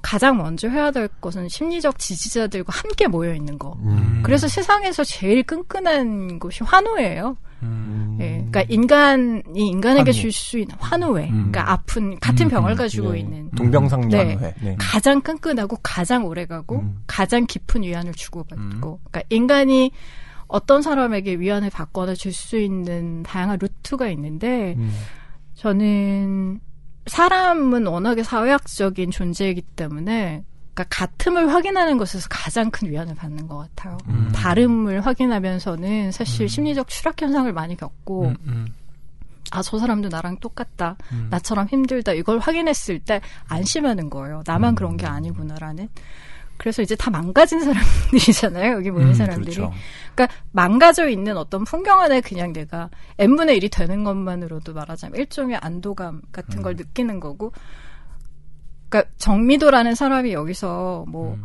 가장 먼저 해야 될 것은 심리적 지지자들과 함께 모여 있는 거. 그래서 세상에서 제일 끈끈한 곳이 환우예요. 예, 그러니까 인간이 인간에게 줄 수 있는 환우회. 그러니까 아픈 같은 병을 가지고 있는 동병상련. 네, 가장 끈끈하고 가장 오래가고 가장 깊은 위안을 주고받고. 그러니까 인간이 어떤 사람에게 위안을 받거나 줄 수 있는 다양한 루트가 있는데 저는 사람은 워낙에 사회학적인 존재이기 때문에 그러니까 같음을 확인하는 것에서 가장 큰 위안을 받는 것 같아요. 다름을 확인하면서는 사실 심리적 추락 현상을 많이 겪고 저 사람도 나랑 똑같다. 나처럼 힘들다. 이걸 확인했을 때 안심하는 거예요. 나만 그런 게 아니구나라는. 그래서 이제 다 망가진 사람들이잖아요. 여기 모인 사람들이. 그렇죠. 그러니까 망가져 있는 어떤 풍경 안에 그냥 내가 n분의 1이 되는 것만으로도 말하자면 일종의 안도감 같은 걸 느끼는 거고. 그러니까 정미도라는 사람이 여기서 뭐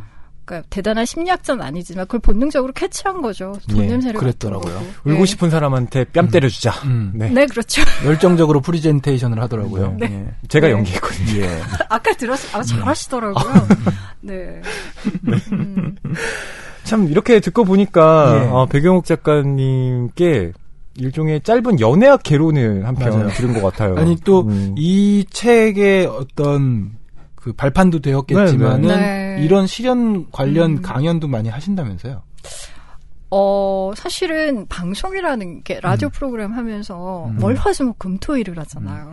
그러니까 대단한 심리학자는 아니지만 그걸 본능적으로 캐치한 거죠. 돈 냄새를 그랬더라고요. 울고 싶은 사람한테 뺨 때려주자. 네, 그렇죠. 열정적으로 프리젠테이션을 하더라고요. 네. 제가 연기했거든요. 아까 들었어요. 잘하시더라고요. 네. 참 이렇게 듣고 보니까 배경옥 작가님께 일종의 짧은 연애학 개론을 한편 들은 것 같아요. 아니 또 이 책의 어떤 그 발판도 되었겠지만은 이런 실현 관련 강연도 많이 하신다면서요? 사실은 방송이라는 게 라디오 프로그램 하면서 월화수목금토일을 하잖아요.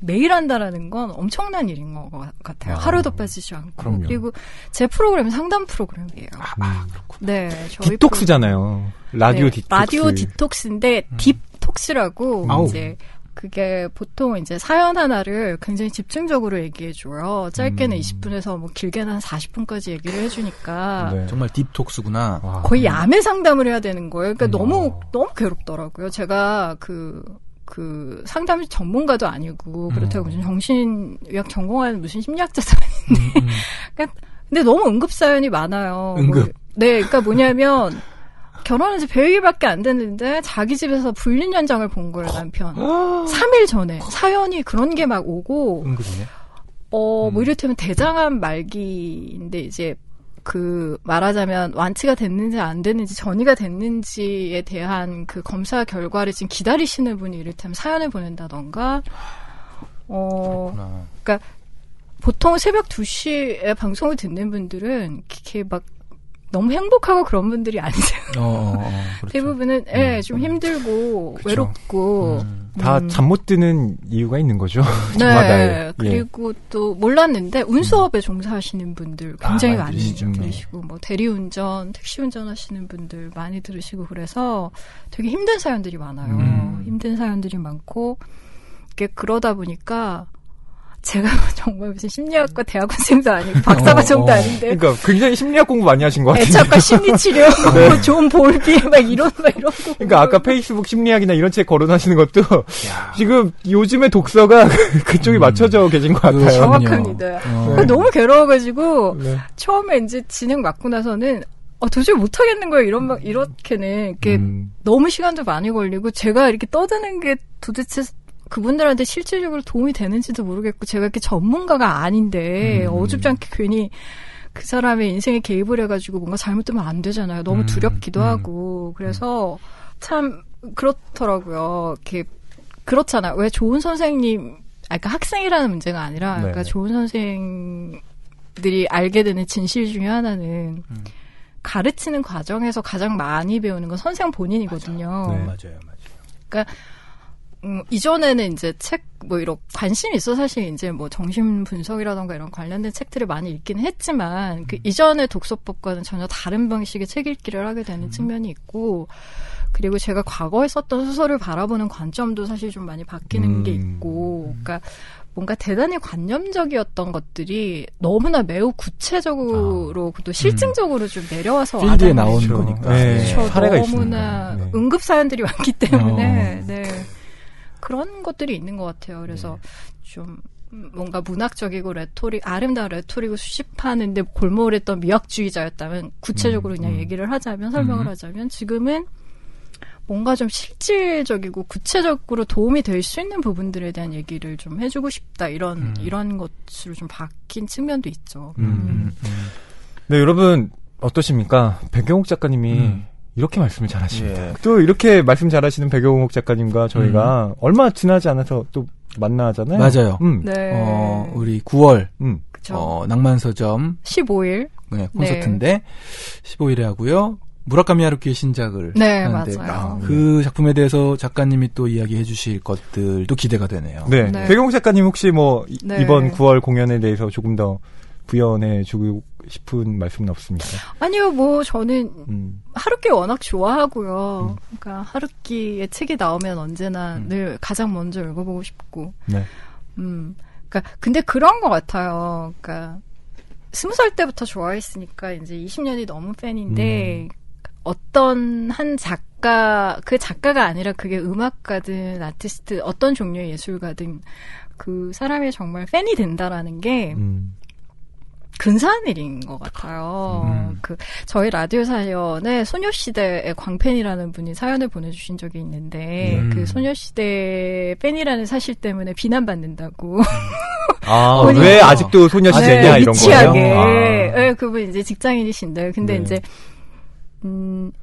매일 한다라는 건 엄청난 일인 것 같아요. 하루도 빠지지 않고. 그럼요. 그리고 제 프로그램은 상담 프로그램이에요. 그렇구나. 네, 저희 디톡스잖아요. 라디오 디톡스. 라디오 디톡스인데 딥톡스라고 이제 그게 보통 이제 사연 하나를 굉장히 집중적으로 얘기해줘요. 짧게는 20분에서 뭐 길게는 한 40분까지 얘기를 해주니까. 정말 딥톡스구나. 거의 야매 상담을 해야 되는 거예요. 그러니까 너무 괴롭더라고요. 제가 그 상담 전문가도 아니고 그렇다고 무슨 정신의학 전공하는 무슨 심리학자도 아닌데. 그러니까 근데 너무 응급 사연이 많아요. 응급. 그러니까 뭐냐면. 결혼한 지 100일밖에 안 됐는데 자기 집에서 불륜 현장을 본 거예요, 남편. 3일 전에. 사연이 그런 게 막 오고. 은근히네. 뭐 이를테면 대장암 말기인데 이제 그 말하자면 완치가 됐는지 안 됐는지 전이가 됐는지에 대한 그 검사 결과를 지금 기다리시는 분이 이를테면 사연을 보낸다던가 그러니까 보통 새벽 2시에 방송을 듣는 분들은 이렇게 막 너무 행복하고 그런 분들이 아니세요. 그렇죠. 대부분은 좀 힘들고 그쵸. 외롭고 다 잠 못 드는 이유가 있는 거죠. 네. 그리고 또 몰랐는데 운수업에 종사하시는 분들 굉장히 많이 들으시고 뭐 대리운전, 택시운전 하시는 분들 많이 들으시고 그래서 되게 힘든 사연들이 많아요. 힘든 사연들이 많고 이게 그러다 보니까 제가 정말 무슨 심리학과 대학원생도 아니고 박사과정도 아닌데. 그러니까 굉장히 심리학 공부 많이 하신 것 같아요. 애착과 심리치료, 네. 좋은 볼비 막 이런 거. 그러니까 아까 페이스북 심리학이나 이런 책 거론하시는 것도 지금 요즘의 독서가 그쪽이 맞춰져 계신 것 같아요. 정확합니다. 너무 괴로워가지고 처음에 이제 진행 맡고 나서는 도저히 못하겠는 거예요. 이렇게는 이렇게 너무 시간도 많이 걸리고 제가 이렇게 떠드는 게 도대체 그분들한테 실질적으로 도움이 되는지도 모르겠고 제가 이렇게 전문가가 아닌데 어줍지 않게 괜히 그 사람의 인생에 개입을 해가지고 뭔가 잘못되면 안 되잖아요. 너무 두렵기도 하고 그래서 참 그렇더라고요. 이렇게 그렇잖아요. 왜 좋은 선생님, 그러니까 학생이라는 문제가 아니라 그러니까 좋은 선생들이 알게 되는 진실 중에 하나는 가르치는 과정에서 가장 많이 배우는 건 선생 본인이거든요. 맞아요. 그러니까 이전에는 이제 책, 이런 관심이 있어 사실 이제 정신 분석이라던가 이런 관련된 책들을 많이 읽기는 했지만, 이전의 독서법과는 전혀 다른 방식의 책 읽기를 하게 되는 측면이 있고, 그리고 제가 과거에 썼던 소설을 바라보는 관점도 사실 좀 많이 바뀌는 게 있고, 그러니까 뭔가 대단히 관념적이었던 것들이 너무나 매우 구체적으로 또 실증적으로 좀 내려와서 필드에 나오는 거니까. 사례가 너무나 응급 사연들이 많기 때문에, 그런 것들이 있는 것 같아요. 그래서 좀 뭔가 문학적이고 아름다운 레토릭을 수집하는데 골몰했던 미학주의자였다면 구체적으로 그냥 얘기를 하자면 설명을 하자면 지금은 뭔가 좀 실질적이고 구체적으로 도움이 될 수 있는 부분들에 대한 얘기를 좀 해주고 싶다 이런 것으로 좀 바뀐 측면도 있죠. 네, 여러분 어떠십니까? 백영옥 작가님이 이렇게 말씀을 잘하십니다. 또 이렇게 말씀 잘하시는 백영옥 작가님과 저희가 얼마 지나지 않아서 또 만나잖아요. 맞아요. 네. 우리 9월 낭만서점 15일 콘서트인데 15일에 하고요. 무라카미 하루키의 신작을 하는데 맞아요. 그 작품에 대해서 작가님이 또 이야기해 주실 것들도 기대가 되네요. 네. 백영옥 작가님 혹시 이번 9월 공연에 대해서 조금 더 부연해 주고 싶은 말씀은 없습니까? 아니요, 저는 하루키 워낙 좋아하고요. 그러니까 하루키의 책이 나오면 언제나 늘 가장 먼저 읽어보고 싶고. 그러니까 근데 그런 것 같아요. 그러니까 20살 때부터 좋아했으니까 이제 20년이 넘은 팬인데 어떤 한 작가, 그 작가가 아니라 그게 음악가든 아티스트, 어떤 종류의 예술가든 그 사람이 정말 팬이 된다라는 게 근사한 일인 것 같아요. 저희 라디오 사연에 소녀시대의 광팬이라는 분이 사연을 보내주신 적이 있는데, 그 소녀시대 팬이라는 사실 때문에 비난받는다고. 왜 아직도 소녀시대냐, 이런 거예요? 네, 그분 이제 직장인이신데, 근데 이제,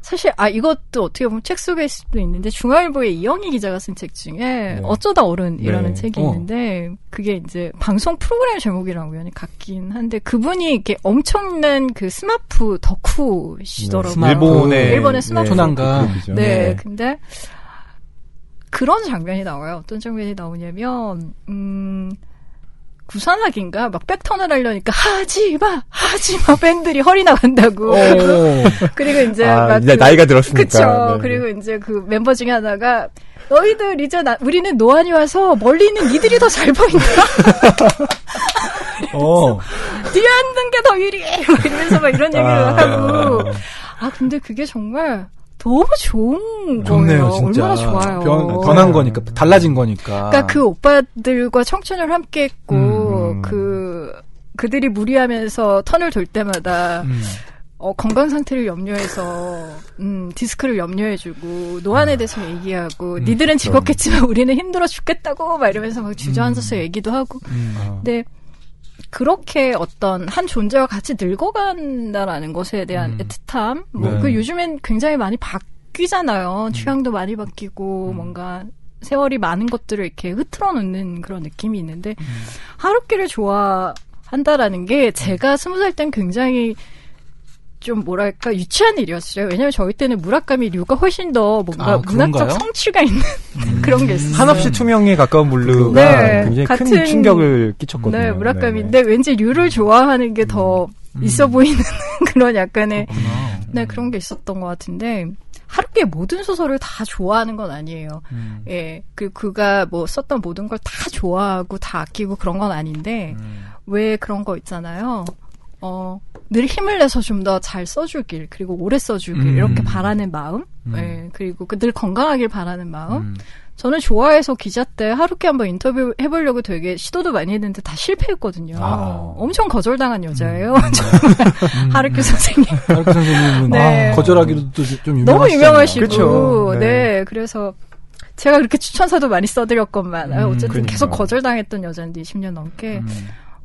사실, 이것도 어떻게 보면 책 속일 수도 있는데, 중앙일보의 이영희 기자가 쓴 책 중에, 어쩌다 어른이라는 책이 있는데, 그게 이제 방송 프로그램 제목이랑 우연히 같긴 한데, 그분이 이렇게 엄청난 그 스마프 덕후시더라고요. 일본의 스마프. 초난가. 근데, 그런 장면이 나와요. 어떤 장면이 나오냐면, 구산악인가? 막 백턴을 하려니까 하지마 밴들이 허리 나간다고. 그리고 이제 이제 나이가 들었으니까. 그쵸. 그리고 이제 그 멤버 중에 하나가 너희들 이제 우리는 노안이 와서 멀리 있는 니들이 더 잘 보인다. 뒤에 앉는 게 더 유리해. 막 이러면서 막 이런 얘기를 하고. 근데 그게 정말 너무 좋네요, 거예요. 진짜. 얼마나 좋아요. 변한 거니까, 달라진 거니까. 그러니까 그 오빠들과 청춘을 함께했고, 그들이 무리하면서 턴을 돌 때마다 건강 상태를 염려해서 디스크를 염려해주고 노안에 대해서 얘기하고 니들은 즐겁겠지만 우리는 힘들어 죽겠다고 막 이러면서 막 주저앉아서 얘기도 하고. 근데 그렇게 어떤 한 존재와 같이 늙어간다라는 것에 대한 애틋함, 그 요즘엔 굉장히 많이 바뀌잖아요. 취향도 많이 바뀌고 뭔가 세월이 많은 것들을 이렇게 흐트러 놓는 그런 느낌이 있는데 하루키를 좋아한다라는 게 제가 20살 땐 굉장히 좀 뭐랄까 유치한 일이었어요. 왜냐하면 저희 때는 무라카미 류가 훨씬 더 뭔가 문학적 성취가 있는 그런 게 있어요. 한없이 투명에 가까운 물류가 네, 굉장히 큰 충격을 끼쳤거든요. 네, 무라카미인데 왠지 류를 좋아하는 게 더 있어 보이는 그런 약간의 네, 그런 게 있었던 것 같은데 하루키의 모든 소설을 다 좋아하는 건 아니에요. 예, 그가 뭐 썼던 모든 걸 다 좋아하고 다 아끼고 그런 건 아닌데 왜 그런 거 있잖아요. 늘 힘을 내서 좀 더 잘 써주길, 그리고 오래 써주길, 이렇게 바라는 마음, 예, 그리고 늘 건강하길 바라는 마음. 저는 좋아해서 기자 때 하루키 한번 인터뷰 해보려고 되게 시도도 많이 했는데 다 실패했거든요. 엄청 거절당한 여자예요. 정말. 하루키 선생님. 하루키 선생님은 네. 거절하기로도 좀 유명하시잖아요. 너무 유명하시고, 그렇죠. 네, 그래서 제가 그렇게 추천사도 많이 써드렸건만, 어쨌든 그러니까. 계속 거절당했던 여자인데 20년 넘게.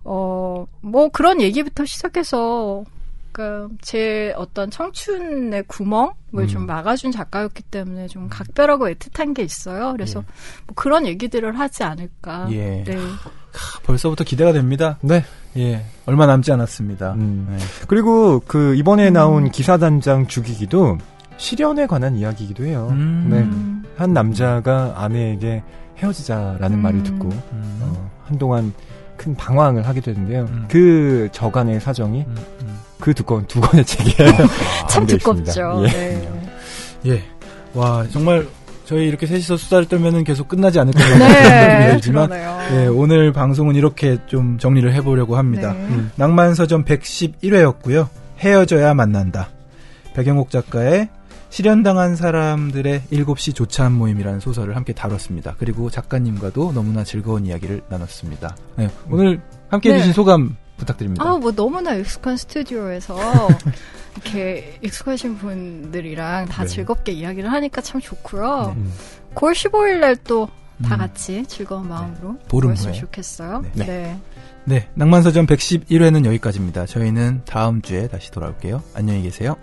뭐 그런 얘기부터 시작해서, 그러니까 제 어떤 청춘의 구멍을 좀 막아준 작가였기 때문에 좀 각별하고 애틋한 게 있어요. 그래서 뭐 그런 얘기들을 하지 않을까. 예. 네. 벌써부터 기대가 됩니다. 네. 예. 얼마 남지 않았습니다. 네. 그리고 그 이번에 나온 기사단장 죽이기도 실연에 관한 이야기이기도 해요. 네. 한 남자가 아내에게 헤어지자라는 말을 듣고 한동안 큰 방황을 하게 되는데요. 그 저간의 사정이 그 두꺼운 두 권의 책에 참 두껍죠. 예. 네. 예. 와, 정말 저희 이렇게 셋이서 수다를 떨면은 계속 끝나지 않을 것 같은 네, 느낌이 들지만 예, 오늘 방송은 이렇게 좀 정리를 해보려고 합니다. 네. 낭만서점 111회였고요. 헤어져야 만난다. 백영옥 작가의 실연당한 사람들의 7시 조차한 모임이라는 소설을 함께 다뤘습니다. 그리고 작가님과도 너무나 즐거운 이야기를 나눴습니다. 네, 오늘 함께 해주신 소감 부탁드립니다. 뭐 너무나 익숙한 스튜디오에서 이렇게 익숙하신 분들이랑 다 즐겁게 이야기를 하니까 참 좋고요. 9월 15일 날 또 다 같이 즐거운 마음으로 보였으면 좋겠어요. 네, 낭만서점 111회는 여기까지입니다. 저희는 다음 주에 다시 돌아올게요. 안녕히 계세요.